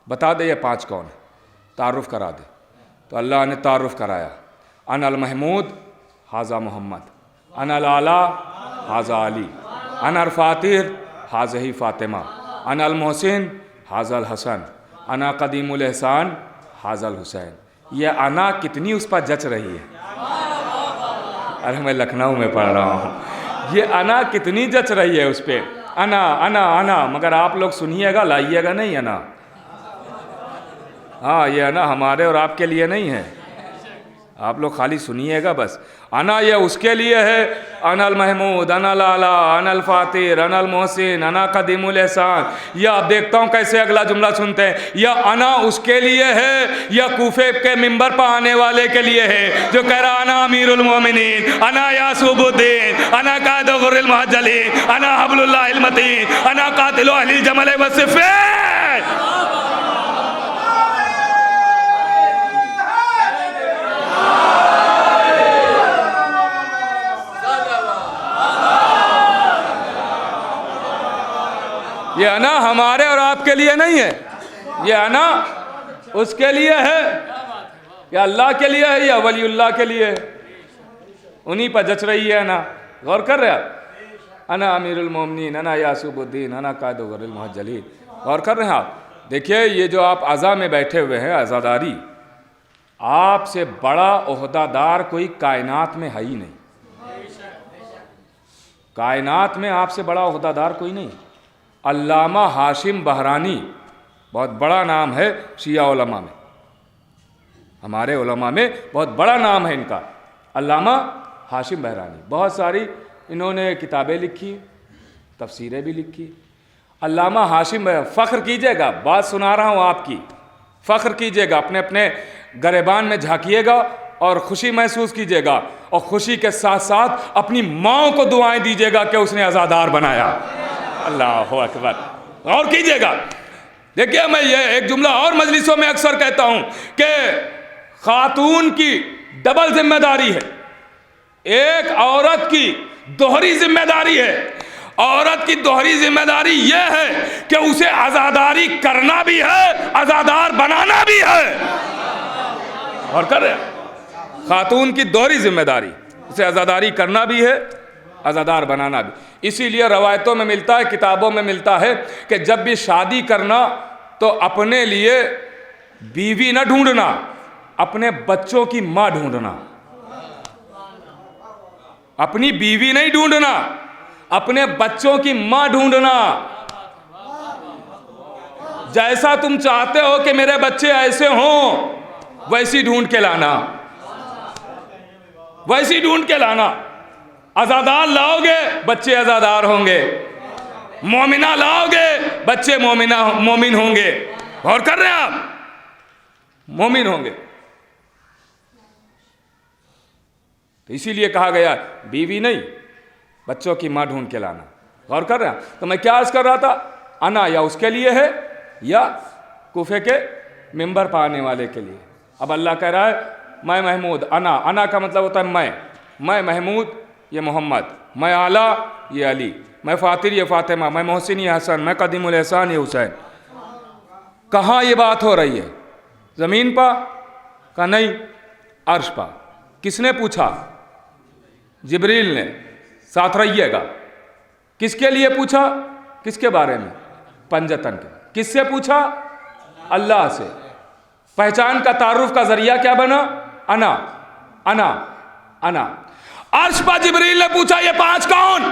بتا دے یہ 5 کون ہیں، تعارف کرا دے۔ تو اللہ نے تعارف کرایا، انا المحمود ھذا محمد، انا الاعلیٰ ھذا علی، انا الفاتر ھذہ فاطمہ، انا المحسن ھذا الحسن، انا قدیم الاحسان ھذا الحسین۔ یہ انا کتنی اس پر جچ رہی ہے، ارے میں لکھنؤ میں پڑھ رہا ہوں، یہ انا کتنی جچ رہی ہے اس پہ، انا انا انا، مگر آپ لوگ سنیے گا لائیے گا نہیں انا، ہاں یہ انا ہمارے اور آپ کے لیے نہیں ہے، آپ لوگ خالی سنیے گا بس۔ انا یہ اس کے لیے ہے، انا المحمود، انا الاعلیٰ، انا الفاتر، انا المحسن، انا قدیم الاحسان۔ یا اب دیکھتا ہوں کیسے اگلا جملہ سنتے ہیں، یا انا اس کے لیے ہے یا کوفے کے منبر پر آنے والے کے لیے ہے جو کہہ رہا انا امیر المومنین، انا یعصوب الدین، انا قائد غر المحجلین، انا حبل اللہ المتین، انا قاتل اہل الجمل والصفین۔ یہ انا ہمارے اور آپ کے لیے نہیں ہے، یہ انا اس کے لیے ہے، یا اللہ کے لیے ہے یا ولی اللہ کے لیے ہے، انہی پر جچ رہی ہے انا۔ غور کر رہے آپ، انا امیر المومنین، انا یعصوب الدین، انا قائد غر المحجلین۔ غور کر رہے ہیں آپ، دیکھیے یہ جو آپ عزا میں بیٹھے ہوئے ہیں، عزاداری، آپ سے بڑا عہدہ دار کوئی کائنات میں ہے ہی نہیں، کائنات میں آپ سے بڑا عہدہ دار کوئی نہیں۔ علامہ ہاشم بہرانی بہت بڑا نام ہے شیعہ علماء میں، ہمارے علماء میں بہت بڑا نام ہے ان کا، علامہ ہاشم بہرانی، بہت ساری انہوں نے کتابیں لکھی، تفسیریں بھی لکھی۔ علامہ ہاشم، فخر کیجئے گا، بات سنا رہا ہوں آپ کی، فخر کیجئے گا، اپنے گریبان میں جھانکیے گا اور خوشی محسوس کیجیے گا، اور خوشی کے ساتھ ساتھ اپنی ماں کو دعائیں دیجیے گا کہ اس نے عزادار بنایا۔ اللہ اکبر، اور کیجیے گا۔ دیکھیے میں یہ ایک جملہ اور مجلسوں میں اکثر کہتا ہوں کہ خاتون کی ڈبل ذمہ داری ہے، ایک عورت کی دوہری ذمہ داری ہے۔ عورت کی دوہری ذمہ داری یہ ہے کہ اسے عزاداری کرنا بھی ہے، عزادار بنانا بھی ہے، اور کر رہے ہیں۔ خاتون کی دوہری ذمہ داری، اسے عزاداری کرنا بھی ہے، عزادار بنانا بھی۔ اسی لیے روایتوں میں ملتا ہے، کتابوں میں ملتا ہے کہ جب بھی شادی کرنا تو اپنے لیے بیوی نہ ڈھونڈنا، اپنے بچوں کی ماں ڈھونڈنا۔ اپنی بیوی نہیں ڈھونڈنا، اپنے بچوں کی ماں ڈھونڈنا۔ جیسا تم چاہتے ہو کہ میرے بچے ایسے ہوں، ویسی ڈھونڈ کے لانا، ویسی ڈھونڈ کے لانا۔ عزادار لاؤ گے بچے عزادار ہوں گے، مومنہ لاؤ گے بچے مومن ہوں گے، غور کر رہے ہیں آپ، مومن ہوں گے۔ تو اسی لیے کہا گیا بیوی نہیں، بچوں کی ماں ڈھونڈ کے لانا۔ غور کر رہے ہیں؟ تو میں کیا عرض کر رہا تھا، انا یا اس کے لیے ہے یا کوفے کے ممبر پہ آنے والے کے لیے۔ اب اللہ کہہ رہا ہے میں محمود، انا کا مطلب ہوتا ہے میں محمود یہ محمد، میں اعلیٰ یہ علی، میں فاطر یہ فاطمہ، میں محسن یہ حسن، میں قدیم الاحسان یہ حسین۔ کہاں یہ بات ہو رہی ہے؟ زمین پہ؟ کہا نہیں، عرش پہ۔ کس نے پوچھا؟ جبریل نے، ساتھ رہیے گا۔ کس کے لیے پوچھا؟ کس کے بارے میں؟ پنجتن کے۔ کس سے پوچھا؟ اللہ سے۔ پہچان کا تعارف کا ذریعہ کیا بنا؟ انا انا انا۔ عرش پر جبریل نے پوچھا یہ پانچ کون؟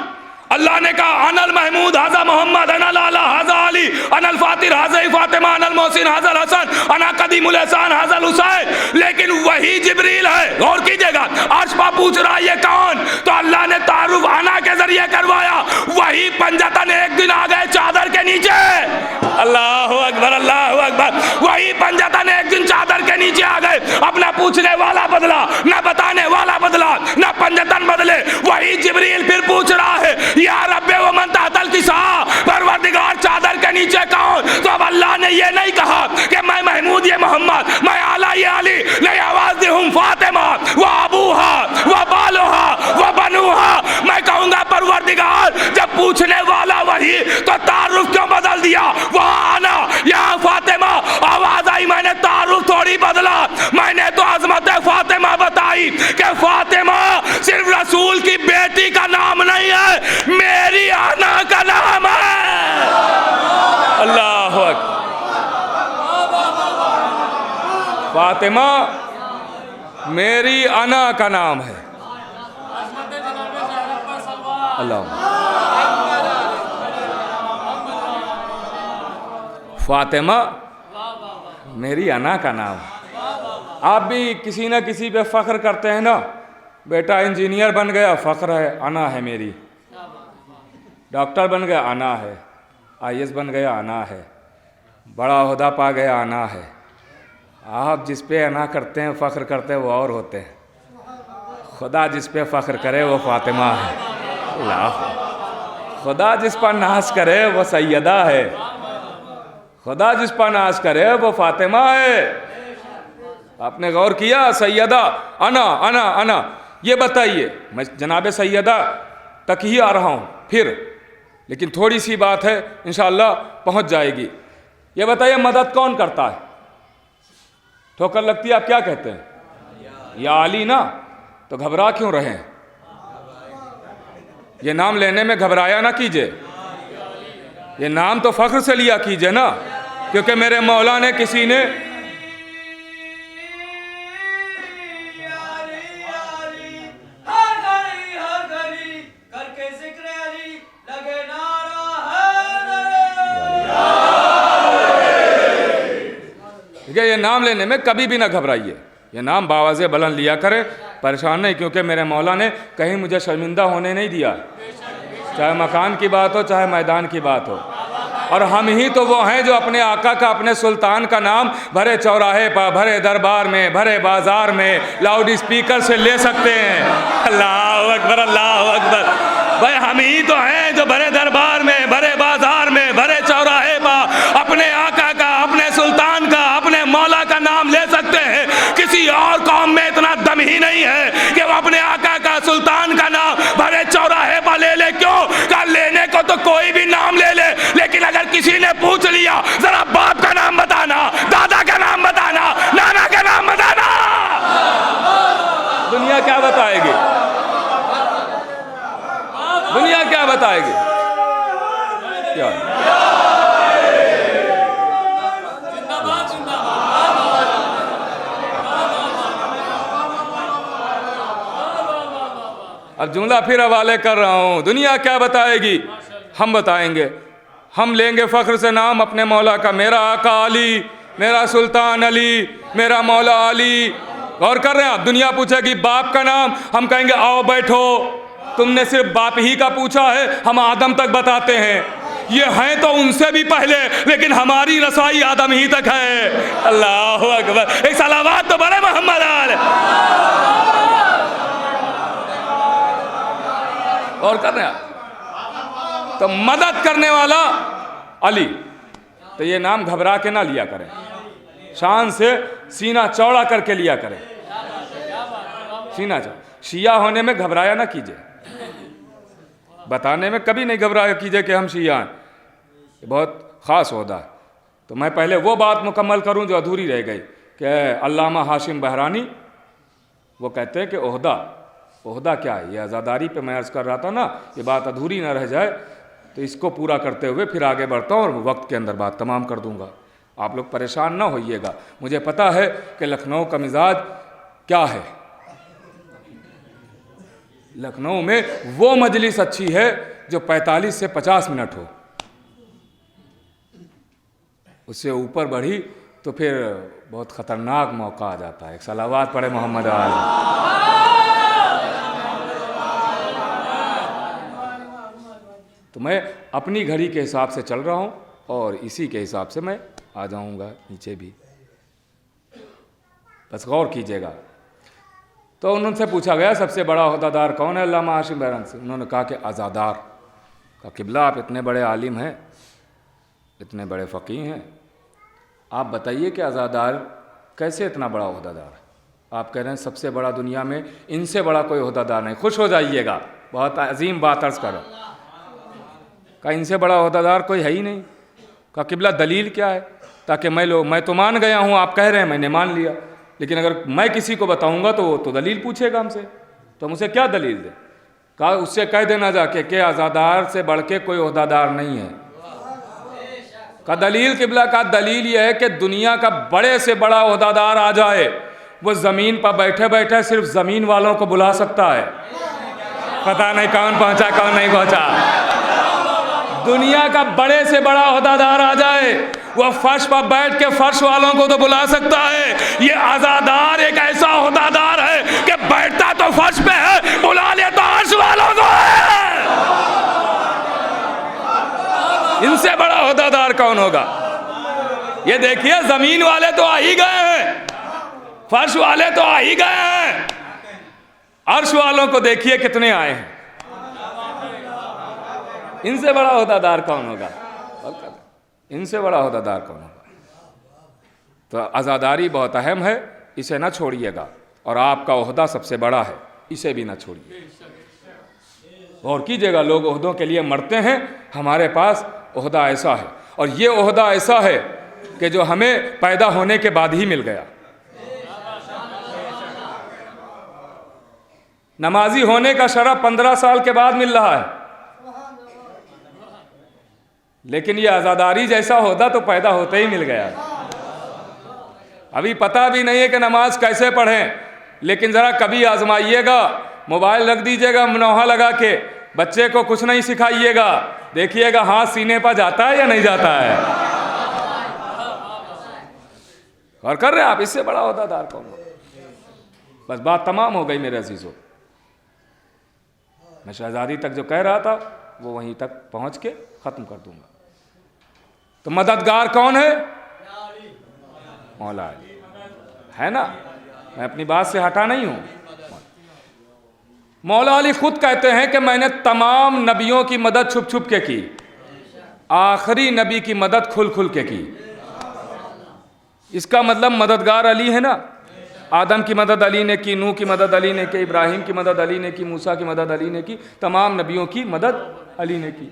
اللہ نے کہا انا المحمود ھذا محمد، انا الاعلیٰ ھذا علی، انا الفاطر ھذا فاطمہ، انا المحسن ھذا الحسن، انا قدیم الاحسان ھذا الحسین۔ لیکن وہی جبریل ہے، غور کیجئے گا، عرش پر پوچھ رہا ہے یہ کون؟ تو اللہ نے تعارف انا کے ذریعے کروایا۔ وہی پنجتن ایک دن آ گئے چادر کے نیچے۔ اللہ اکبر، اللہ اکبر۔ وہی پنجتن ایک دن چادر کے نیچے آ گئے۔ اب نہ پوچھنے والا بدلا، نہ بتانے والا بدلا، نہ پنجتن بدلے۔ وہی جبریل پھر پوچھ رہا ہے یا رب و من تحت الکساء، پروردگار چادر کے نیچے کون؟ تو اب اللہ نے یہ نہیں کہا کہ میں محمود یہ محمد، میں اعلیٰ یہ علی، لے آواز ہوں فاطمہ و ابوہا و بالوہا و بنوہا۔ میں کہوں گا پروردگار جب پوچھنے والا وہی تو تعارف کیوں بدل دیا؟ وہاں آنا یہاں فاطمہ، آواز آئی میں نے تعارف تھوڑی بدلا، میں نے تو عظمت فاطمہ بتائی کہ فاطمہ صرف رسول کی بیٹی کا نام نہیں ہے، میری آنا کا نام ہے۔ اللہ اکبر۔ فاطمہ میری آنا کا نام ہے۔ اللہ فاطمہ میری انا کا نام ہے۔ آپ بھی کسی نہ کسی پہ فخر کرتے ہیں نا، بیٹا انجینئر بن گیا فخر ہے، انا ہے میری، ڈاکٹر بن گیا انا ہے، IAS بن گیا انا ہے، بڑا عہدہ پا گیا انا ہے۔ آپ جس پہ انا کرتے ہیں فخر کرتے ہیں وہ اور ہوتے ہیں، خدا جس پہ فخر کرے وہ فاطمہ ہے۔ اللہ، خدا جس پر ناز کرے وہ سیدہ ہے، خدا جس پر ناز کرے وہ فاطمہ ہے۔ آپ نے غور کیا؟ سیدہ انا انا انا، یہ بتائیے، میں جناب سیدہ تک ہی آ رہا ہوں پھر، لیکن تھوڑی سی بات ہے انشاءاللہ پہنچ جائے گی۔ یہ بتائیے مدد کون کرتا ہے؟ ٹھوکر لگتی ہے آپ کیا کہتے ہیں؟ یا علی نا، تو گھبرا کیوں رہے ہیں؟ یہ نام لینے میں گھبرایا نہ کیجئے، یہ نام تو فخر سے لیا کیجئے نا، کیونکہ میرے مولا نے کسی نے یہ نام لینے میں کبھی بھی نہ گھبرائیے، یہ نام باوازِ بلند لیا کرے، پریشان نہیں، کیونکہ میرے مولا نے کہیں مجھے شرمندہ ہونے نہیں دیا، چاہے مکان کی بات ہو چاہے میدان کی بات ہو۔ اور ہم ہی تو وہ ہیں جو اپنے آقا کا، اپنے سلطان کا نام بھرے چوراہے پر، بھرے دربار میں، بھرے بازار میں لاؤڈ اسپیکر سے لے سکتے ہیں۔ اللہ اکبر، اللہ اکبر۔ بھائی ہم ہی تو ہیں جو بھرے دربار میں، بھرے بازار میں، بھرے چوراہے پر اپنے آقا کا، اپنے سلطان کا، اپنے مولا کا نام لے سکتے ہیں۔ کسی اور قوم میں اتنا دم ہی نہیں ہے کہ وہ اپنے آقا کا، سلطان کا نام بھرے چوراہے پر لے لے۔ کیوں کہ لینے کو تو کوئی بھی نام لے لے، لیکن اگر کسی نے پوچھ لیا ذرا باپ کا نام بتانا، دادا کا نام بتانا، نانا کا نام بتانا، دنیا کیا بتائے گی؟ دنیا کیا بتائے گی؟ کیا اب جملہ پھر حوالے کر رہا ہوں، دنیا کیا بتائے گی؟ ہم بتائیں گے، ہم لیں گے فخر سے نام اپنے مولا کا، میرا آقا علی، میرا سلطان علی، میرا مولا علی۔ غور کر رہے ہیں آپ؟ دنیا پوچھے گی باپ کا نام، ہم کہیں گے آؤ بیٹھو، تم نے صرف باپ ہی کا پوچھا ہے، ہم آدم تک بتاتے ہیں۔ یہ ہیں تو ان سے بھی پہلے، لیکن ہماری رسائی آدم ہی تک ہے۔ اللہ اکبر، ایک صلوات تو بڑے محمد آل۔ اور کر رہے ہیں تو مدد کرنے والا علی، تو یہ نام گھبرا کے نہ لیا کریں، شان سے سینہ چوڑا کر کے لیا کریں، سینہ چوڑا۔ شیعہ ہونے میں گھبرایا نہ کیجئے، بتانے میں کبھی نہیں گھبرایا کیجئے کہ ہم شیعہ ہیں، یہ بہت خاص عہدہ ہے۔ تو میں پہلے وہ بات مکمل کروں جو ادھوری رہ گئی کہ علامہ ہاشم بہرانی وہ کہتے ہیں کہ عہدہ کیا ہے؟ یہ عزاداری پہ میں عرض کر رہا تھا نا، یہ بات ادھوری نہ رہ جائے، تو اس کو پورا کرتے ہوئے پھر آگے بڑھتا ہوں اور وقت کے اندر بات تمام کر دوں گا۔ آپ لوگ پریشان نہ ہوئیے گا، مجھے پتا ہے کہ لکھنؤ کا مزاج کیا ہے۔ لکھنؤ میں وہ مجلس اچھی ہے جو 45 سے 50 منٹ ہو، اس سے اوپر بڑھی تو پھر بہت خطرناک موقع آ جاتا ہے۔ ایک صلوات پڑھے محمد آل۔ تو میں اپنی گھڑی کے حساب سے چل رہا ہوں اور اسی کے حساب سے میں آ جاؤں گا نیچے بھی، بس غور کیجئے گا۔ تو انہوں سے پوچھا گیا سب سے بڑا عہدہ دار کون ہے علامہ ہاشم بہرانی سے؟ انہوں نے کہا کہ عزادار۔ کہا قبلہ آپ اتنے بڑے عالم ہیں، اتنے بڑے فقیہ ہیں، آپ بتائیے کہ عزادار کیسے اتنا بڑا عہدہ دار ہے؟ آپ کہہ رہے ہیں سب سے بڑا دنیا میں، ان سے بڑا کوئی عہدہ دار نہیں۔ خوش ہو جائیے گا، بہت عظیم بات عرض کرو۔ کہا ان سے بڑا عہدہ دار کوئی ہے ہی نہیں۔ کہا قبلہ دلیل کیا ہے؟ تاکہ میں تو مان گیا ہوں، آپ کہہ رہے ہیں میں نے مان لیا، لیکن اگر میں کسی کو بتاؤں گا تو وہ تو دلیل پوچھے گا ہم سے، تو ہم اسے کیا دلیل دیں؟ کہا اس سے کہہ دینا جا کے کہ عزادار سے بڑھ کے کوئی عہدہ دار نہیں ہے۔ کہا دلیل قبلہ؟ کہا دلیل یہ ہے کہ دنیا کا بڑے سے بڑا عہدہ دار آ جائے، وہ زمین پر بیٹھے بیٹھے صرف زمین والوں کو بلا سکتا ہے، پتہ نہیں کون پہنچا کون نہیں پہنچا۔ دنیا کا بڑے سے بڑا عہدہ دار آ جائے، وہ فرش پر بیٹھ کے فرش والوں کو تو بلا سکتا ہے، یہ عزادار ایک ایسا عہدہ دار ہے کہ بیٹھتا تو فرش پہ ہے، بلا لے تو عرش والوں کو ہے۔ ان سے بڑا عہدہ دار کون ہوگا؟ یہ دیکھیے زمین والے تو آ ہی گئے ہیں، فرش والے تو آ ہی گئے ہیں، عرش والوں کو دیکھیے کتنے آئے ہیں۔ ان سے بڑا عہدہ دار کون ہوگا؟ ان سے بڑا عہدہ دار کون ہوگا؟ تو عزاداری بہت اہم ہے، اسے نہ چھوڑیے گا، اور آپ کا عہدہ سب سے بڑا ہے، اسے بھی نہ چھوڑیے۔ غور کیجئے گا، لوگ عہدوں کے لیے مرتے ہیں، ہمارے پاس عہدہ ایسا ہے، اور یہ عہدہ ایسا ہے کہ جو ہمیں پیدا ہونے کے بعد ہی مل گیا۔ نمازی ہونے کا شرف 15 سال کے بعد مل رہا ہے، لیکن یہ عزاداری جیسا عہدہ تو پیدا ہوتے ہی مل گیا۔ ابھی پتہ بھی نہیں ہے کہ نماز کیسے پڑھیں، لیکن ذرا کبھی آزمائیے گا، موبائل رکھ دیجئے گا منوہا لگا کے، بچے کو کچھ نہیں سکھائیے گا، دیکھیے گا ہاتھ سینے پر جاتا ہے یا نہیں جاتا ہے۔ اور کر رہے ہیں آپ، اس سے بڑا عہدہ دار کون ہو؟ بس بات تمام ہو گئی میرے عزیزو۔ میں شہزادی تک جو کہہ رہا تھا وہ وہیں تک پہنچ کے ختم کر دوں گا۔ تو مددگار کون ہے؟ مولا علی ہے نا، میں اپنی بات سے ہٹا نہیں ہوں. مولا علی خود کہتے ہیں کہ میں نے تمام نبیوں کی مدد چھپ چھپ کے کی، آخری نبی کی مدد کھل کھل کے کی. اس کا مطلب مددگار علی ہے نا. آدم کی مدد علی نے کی، نوح کی مدد علی نے کی، ابراہیم کی مدد علی نے کی، موسیٰ کی مدد علی نے کی، تمام نبیوں کی مدد علی نے کی.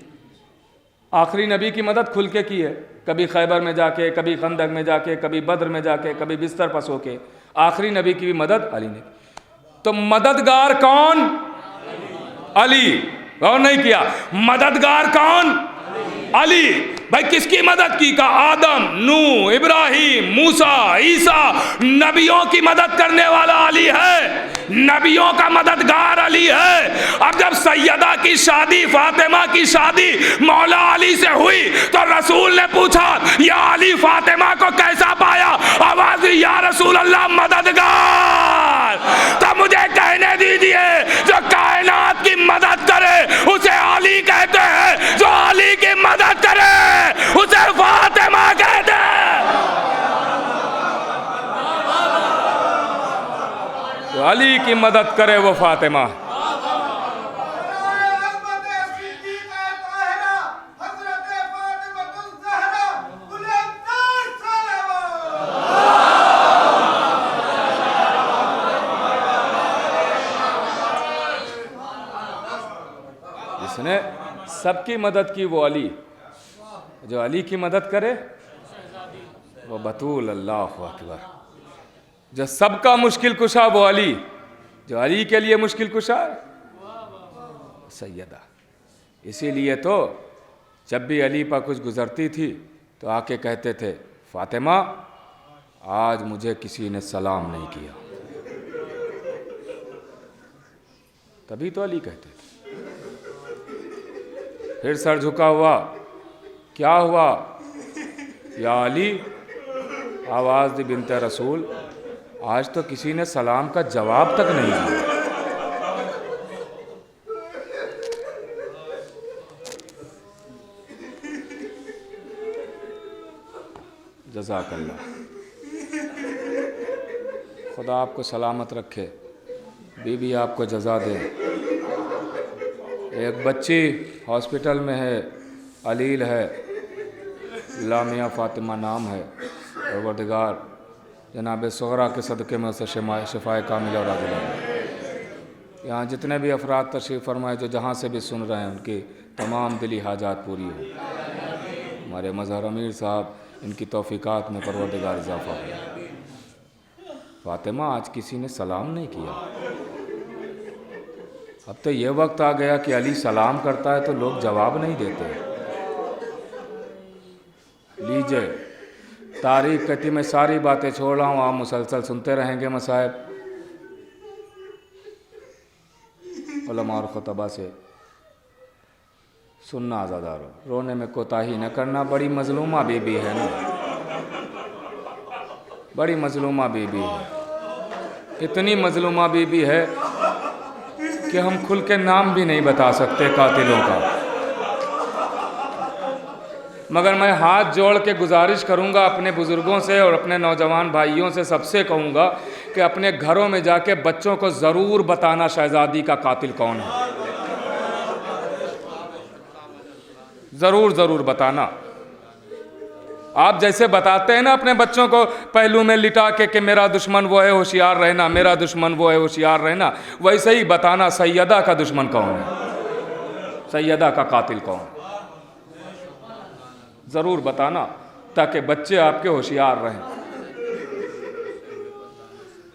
آخری نبی کی مدد کھل کے کی ہے، کبھی خیبر میں جا کے، کبھی خندق میں جا کے، کبھی بدر میں جا کے، کبھی بستر پر سو کے. آخری نبی کی بھی مدد علی نے کی. تو مددگار کون؟ علی. غور نہیں کیا؟ مددگار کون؟ علی. بھائی کس کی مدد کی؟ کا آدم، نوح، ابراہیم، موسیٰ، عیسیٰ، نبیوں کی مدد کرنے والا علی ہے، نبیوں کا مددگار علی ہے. اب جب سیدہ کی شادی، فاطمہ کی شادی مولا علی سے ہوئی تو رسول نے پوچھا یا علی فاطمہ کو کیسا پایا؟ آواز دی یا رسول اللہ مددگار. تو مجھے کہنے دیجئے جو کائنات کی مدد کرے اسے علی کہتے ہیں، جو علی کی مدد کرے اسے فاطمہ کہتے ہیں. جو علی کی مدد کرے وہ فاطمہ. جس نے سب کی مدد کی وہ علی، جو علی کی مدد کرے وہ بطول. اللہ اکبر. جو سب کا مشکل کشا وہ علی، جو علی کے لیے مشکل کشا ہے سیدہ. اسی لیے تو جب بھی علی پر کچھ گزرتی تھی تو آ کے کہتے تھے فاطمہ آج مجھے کسی نے سلام نہیں کیا. تبھی تو علی کہتے تھے. پھر سر جھکا ہوا، کیا ہوا؟ یا علی. آواز دی بنت رسول آج تو کسی نے سلام کا جواب تک نہیں دیا. جزاک اللہ. خدا آپ کو سلامت رکھے، بی بی آپ کو جزا دے. ایک بچی ہاسپٹل میں ہے، علیل ہے، لامیہ فاطمہ نام ہے. پروردگار جناب صغرا کے صدقے میں اسے شفائے کاملہ اور عاجلہ. یہاں جتنے بھی افراد تشریف فرمائے جو جہاں سے بھی سن رہے ہیں ان کی تمام دلی حاجات پوری ہوں. ہمارے مظہر امیر صاحب ان کی توفیقات میں پروردگار اضافہ ہو. فاطمہ آج کسی نے سلام نہیں کیا. اب تو یہ وقت آ گیا کہ علی سلام کرتا ہے تو لوگ جواب نہیں دیتے. لیجئے تاریخ کہتی میں ساری باتیں چھوڑ رہا ہوں، آپ مسلسل سنتے رہیں گے مصائب. علماء اور خطبہ سے سننا آزادارو، رونے میں کوتاہی نہ کرنا. بڑی مظلومہ بی بی ہے نا، بڑی مظلومہ بی بی ہے. اتنی مظلومہ بی بی ہے کہ ہم کھل کے نام بھی نہیں بتا سکتے قاتلوں کا. مگر میں ہاتھ جوڑ کے گزارش کروں گا اپنے بزرگوں سے اور اپنے نوجوان بھائیوں سے، سب سے کہوں گا کہ اپنے گھروں میں جا کے بچوں کو ضرور بتانا شہزادی کا قاتل کون ہے. ضرور بتانا. آپ جیسے بتاتے ہیں نا اپنے بچوں کو پہلو میں لٹا کے کہ میرا دشمن وہ ہے ہوشیار رہنا، میرا دشمن وہ ہے ہوشیار رہنا، ویسے ہی بتانا سیدہ کا دشمن کون ہے، سیدہ کا قاتل کون ہے. ضرور بتانا تاکہ بچے آپ کے ہوشیار رہیں.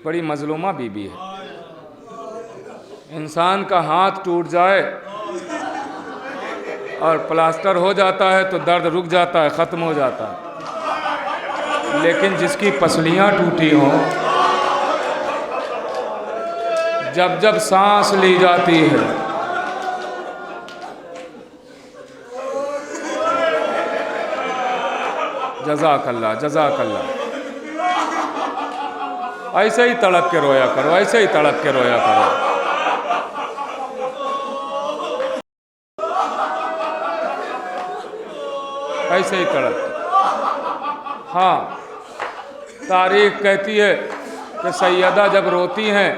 بڑی مظلومہ بی بی ہے. انسان کا ہاتھ ٹوٹ جائے اور پلاسٹر ہو جاتا ہے تو درد رک جاتا ہے، ختم ہو جاتا ہے. لیکن جس کی پسلیاں ٹوٹی ہوں، جب جب سانس لی جاتی ہے جزاک اللہ جزاک اللہ. ایسے ہی تڑپ کے رویا کرو، ایسے ہی تڑپ کے رویا کرو. ایسے ہی تڑپ کے ہاں تاریخ کہتی ہے کہ سیدہ جب روتی ہیں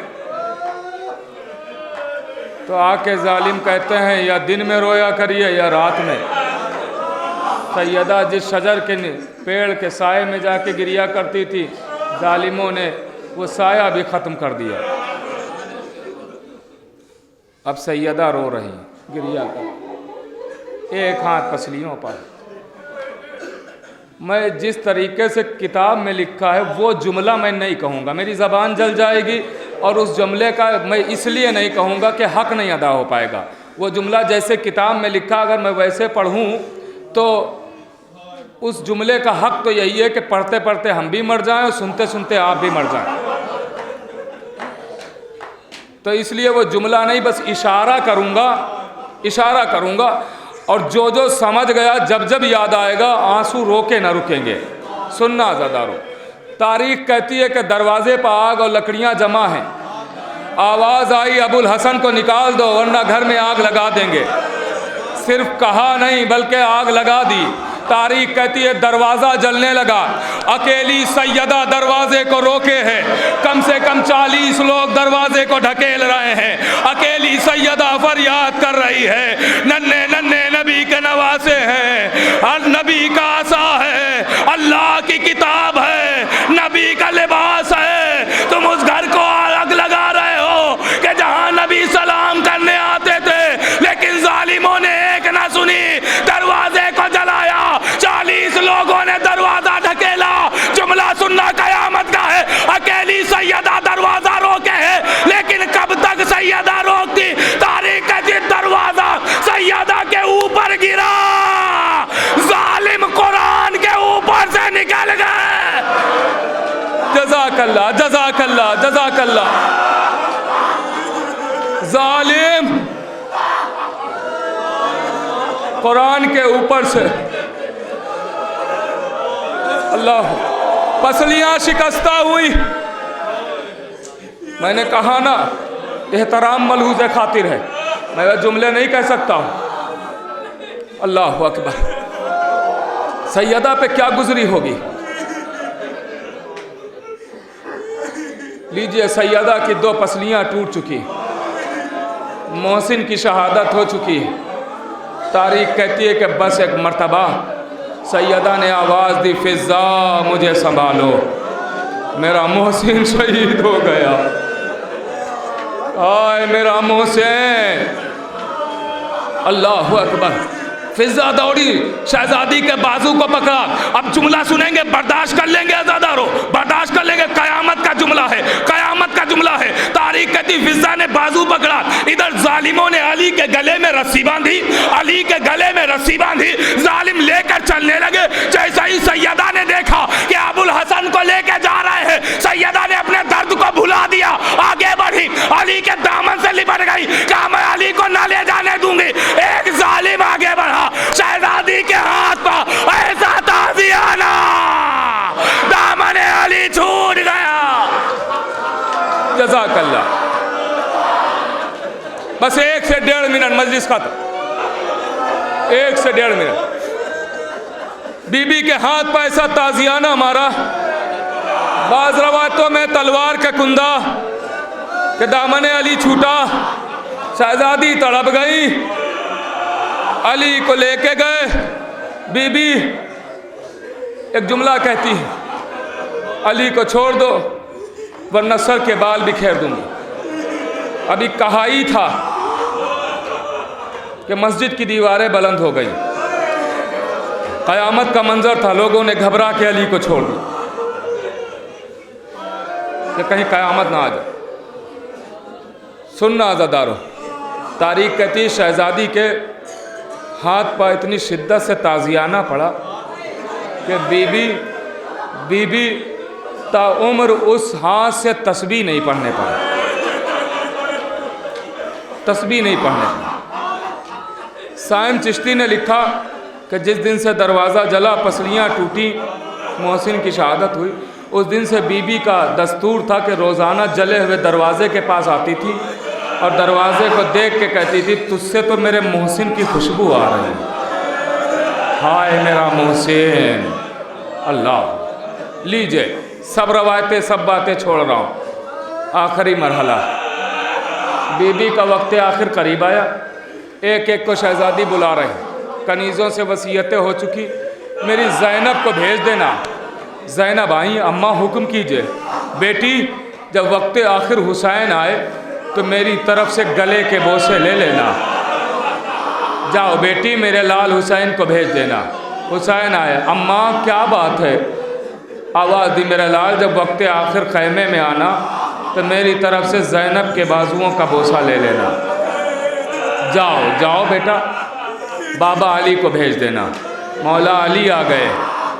تو آ کے ظالم کہتے ہیں یا دن میں رویا کریے یا رات میں۔ سیدہ جس شجر کے پیڑ کے سائے میں جا کے گریا کرتی تھی، ظالموں نے وہ سایہ بھی ختم کر دیا۔ اب سیدہ رو رہی ہیں گریا کر، ایک ہاتھ پسلیوں پر۔ میں جس طریقے سے کتاب میں لکھا ہے وہ جملہ میں نہیں کہوں گا، میری زبان جل جائے گی، اور اس جملے کا میں اس لیے نہیں کہوں گا کہ حق نہیں ادا ہو پائے گا۔ وہ جملہ جیسے کتاب میں لکھا اگر میں ویسے پڑھوں تو اس جملے کا حق تو یہی ہے کہ پڑھتے پڑھتے ہم بھی مر جائیں اور سنتے سنتے آپ بھی مر جائیں۔ تو اس لیے وہ جملہ نہیں، بس اشارہ کروں گا، اور جو جو سمجھ گیا جب جب یاد آئے گا آنسو رو کے نہ رکیں گے۔ سننا عزادارو، تاریخ کہتی ہے کہ دروازے پر آگ اور لکڑیاں جمع ہیں، آواز آئی ابو الحسن کو نکال دو ورنہ گھر میں آگ لگا دیں گے۔ صرف کہا نہیں بلکہ آگ لگا دی۔ تاریخ کہتی ہے دروازہ جلنے لگا، اکیلی سیدہ دروازے کو روکے ہے، کم سے کم 40 لوگ دروازے کو ڈھکیل رہے ہیں، اکیلی سیدہ فریاد کر رہی ہے، ننھے ننھے نبی کے نواسے ہیں، ہر نبی کا عصا ہے، اللہ کی کتاب ہے، نبی کا لباس ہے، تم اس گھر کو آگ لگا رہے ہو کہ جہاں نبی سلام کرنے آتے تھے، لیکن ظالموں نے ایک نہ سنی، دروازے کو جلایا، 40 لوگوں نے دروازہ ڈھکیلا۔ جملہ سننا قیامت کا ہے، اکیلی سیدہ دروازہ روکے ہے، لیکن کب تک سیدہ روکتی؟ تاریخ کا جس دروازہ سیدہ کے اوپر گرا، ظالم قرآن کے اوپر سے نکل گئے۔ جزاک اللہ جزاک اللہ جزاک اللہ۔ ظالم قرآن کے اوپر سے، اللہ، پسلیاں شکستہ ہوئی۔ میں نے کہا نا احترام ملحوظ خاطر ہے، میں وہ جملے نہیں کہہ سکتا ہوں۔ اللہ اکبر، سیدہ پہ کیا گزری ہوگی۔ لیجئے، سیدہ کی 2 پسلیاں ٹوٹ چکی، محسن کی شہادت ہو چکی ہے۔ تاریخ کہتی ہے کہ بس ایک مرتبہ سیدہ نے آواز دی، فضا مجھے سنبھالو، میرا محسن شہید ہو گیا، آئے میرا محسن۔ اللہ اکبر، فضا دوڑی، شہزادی کے بازو کو پکڑا۔ اب جملہ سنیں گے، برداشت کر لیں گے عزادارو، برداشت کر لیں گے، قیامت کا جملہ ہے، قیامت کا جملہ ہے۔ تاریخ کہتی فضا نے بازو پکڑا، ادھر ظالموں نے علی کے گلے میں رسی باندھی، علی کے گلے میں رسی باندھی، ظالم لے کر چلنے لگے۔ جیسا ہی سیدہ نے دیکھا کہ ابو الحسن کو لے کے جا رہے ہیں، سیدہ نے اپنے درد کو بھلا دیا، آگے بڑھی، علی کے دامن سے لپٹ گئی، کہا میں علی کو نہ لے جانے دوں گی۔ ایک ظالم آگے بڑھا، شہزادی کے ہاتھ پر ایسا تازیانہ، دامن علی چھوٹ گیا۔ جزاک اللہ۔ بس 1 سے 1.5 منٹ مجلس ختم، 1 سے 1.5 منٹ۔ بی بی کے ہاتھ پر ایسا تازیانہ مارا، بعض روایتوں میں تلوار کا کندہ، کہ دامن علی چھوٹا، شہزادی تڑپ گئی، علی کو لے کے گئے۔ بی بی ایک جملہ کہتی ہے، علی کو چھوڑ دو ورنہ سر کے بال بکھیر دوں گی۔ ابھی کہا ہی تھا کہ مسجد کی دیواریں بلند ہو گئی، قیامت کا منظر تھا، لوگوں نے گھبرا کے علی کو چھوڑ دیا کہ کہیں قیامت نہ آ جائے۔ سننا عزادارو، تاریخ کہتی ہے شہزادی کے ہاتھ پر اتنی شدت سے تازیانہ پڑا کہ بی بی تا عمر اس ہاتھ سے تسبیح نہیں پڑھنے پائی، تسبیح نہیں پڑھنے پائی۔ سائم چشتی نے لکھا کہ جس دن سے دروازہ جلا، پسلیاں ٹوٹی، محسن کی شہادت ہوئی، اس دن سے بی بی کا دستور تھا کہ روزانہ جلے ہوئے دروازے کے پاس آتی تھی اور دروازے کو دیکھ کے کہتی تھی تجھ سے تو میرے محسن کی خوشبو آ رہی ہے، ہائے میرا محسن۔ اللہ لیجئے سب روایتیں سب باتیں چھوڑ رہا ہوں. آخری مرحلہ بی بی کا وقت آخر قریب آیا. ایک ایک کو شہزادی بلا رہے ہیں. کنیزوں سے وصیتیں ہو چکی. میری زینب کو بھیج دینا. زینب آئیں. اماں حکم کیجئے. بیٹی جب وقت آخر حسین آئے تو میری طرف سے گلے کے بوسے لے لینا. جاؤ بیٹی میرے لال حسین کو بھیج دینا. حسین آئے. اماں کیا بات ہے؟ آواز دی میرا لال جب وقت آخر خیمے میں آنا تو میری طرف سے زینب کے بازوؤں کا بوسہ لے لینا. جاؤ جاؤ بیٹا بابا علی کو بھیج دینا. مولا علی آ گئے.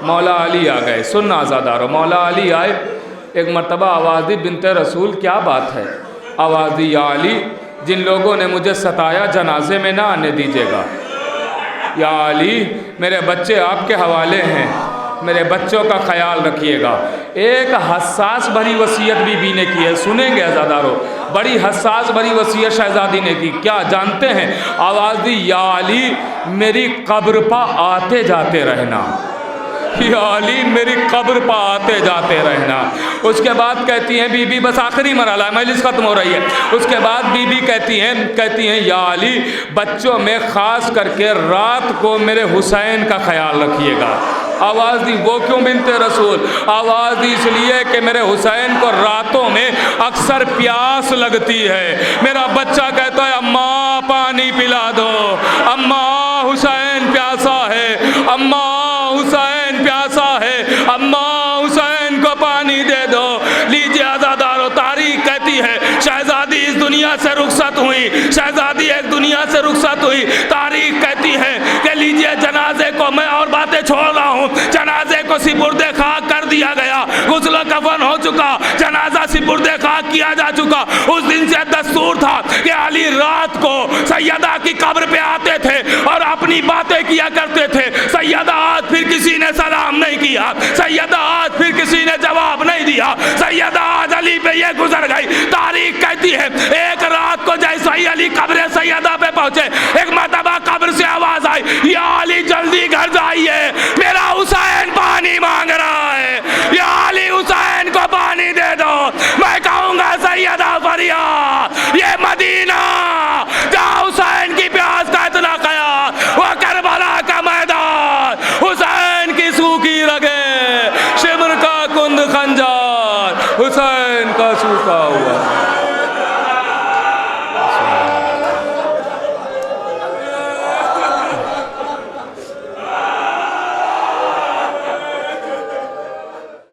مولا علی آ گئے. سن آزادارو مولا علی آئے. ایک مرتبہ آواز دی بنت رسول کیا بات ہے؟ آواز دی یا علی جن لوگوں نے مجھے ستایا جنازے میں نہ آنے دیجیے گا. یا علی میرے بچے آپ کے حوالے ہیں. میرے بچوں کا خیال رکھیے گا. ایک حساس بھری وصیت بی بی نے کی ہے. سنیں گے عزادارو بڑی حساس بھری وصیت شہزادی نے کی. کیا جانتے ہیں؟ آواز دی یا علی میری قبر پہ آتے جاتے رہنا. یا علی میری قبر پہ آتے جاتے رہنا. اس کے بعد کہتی ہیں بی بی بس آخری مرحلہ ہے مجلس ختم ہو رہی ہے. اس کے بعد بی بی کہتی ہیں یا علی بچوں میں خاص کر کے رات کو میرے حسین کا خیال رکھیے گا. آواز دی وہ کیوں بنت رسول؟ آواز دی اس لیے کہ میرے حسین کو راتوں میں اکثر پیاس لگتی ہے. میرا بچہ کہتا ہے اماں پانی پلا دو. اماں حسین پیاسا ہے. اماں حسین پیاسا ہے. اماں حسین کو پانی دے دو. لیجیے عزادارو تاریخ کہتی ہے شہزادی اس دنیا سے رخصت ہوئی. شہزادی ایک دنیا سے رخصت ہوئی. تاریخ کہتی ہے کہ لیجیے جنازے کو میں اور باتیں چھوڑ رہا ہوں. جنازے کو سپرد خاک کر دیا گیا. غسل و کفن ہو چکا. جنازہ سپرد خاک کیا جا چکا. اس دن سے دستور تھا کہ علی رات کو سیدہ کی قبر پہ آتے تھے اور اپنی باتیں کیا کرتے تھے. سیدہ آج پھر کسی نے سلام نہیں کیا. سیدہ آج پھر کسی نے جواب نہیں دیا. سیدہ آج علی پہ یہ گزر گئی. تاریخ کہتی ہے ایک رات کو جیسا ہی علی قبر سیدہ پہ پہنچے ایک مرتبہ قبر سے آواز آئی یا علی جلدی گھر جائیے میرا حسین پانی مانگ رہا ہے. یا علی حسین کو پانی دے دو. میں کہوں گا سیدہ فریاد یہ مدینہ جہاں حسین کی پیاس کا اتنا خیال وہ کربلا کا میدان حسین کی سوکھی رگیں شمر کا کند خنجر حسین کا سوکھا ہوا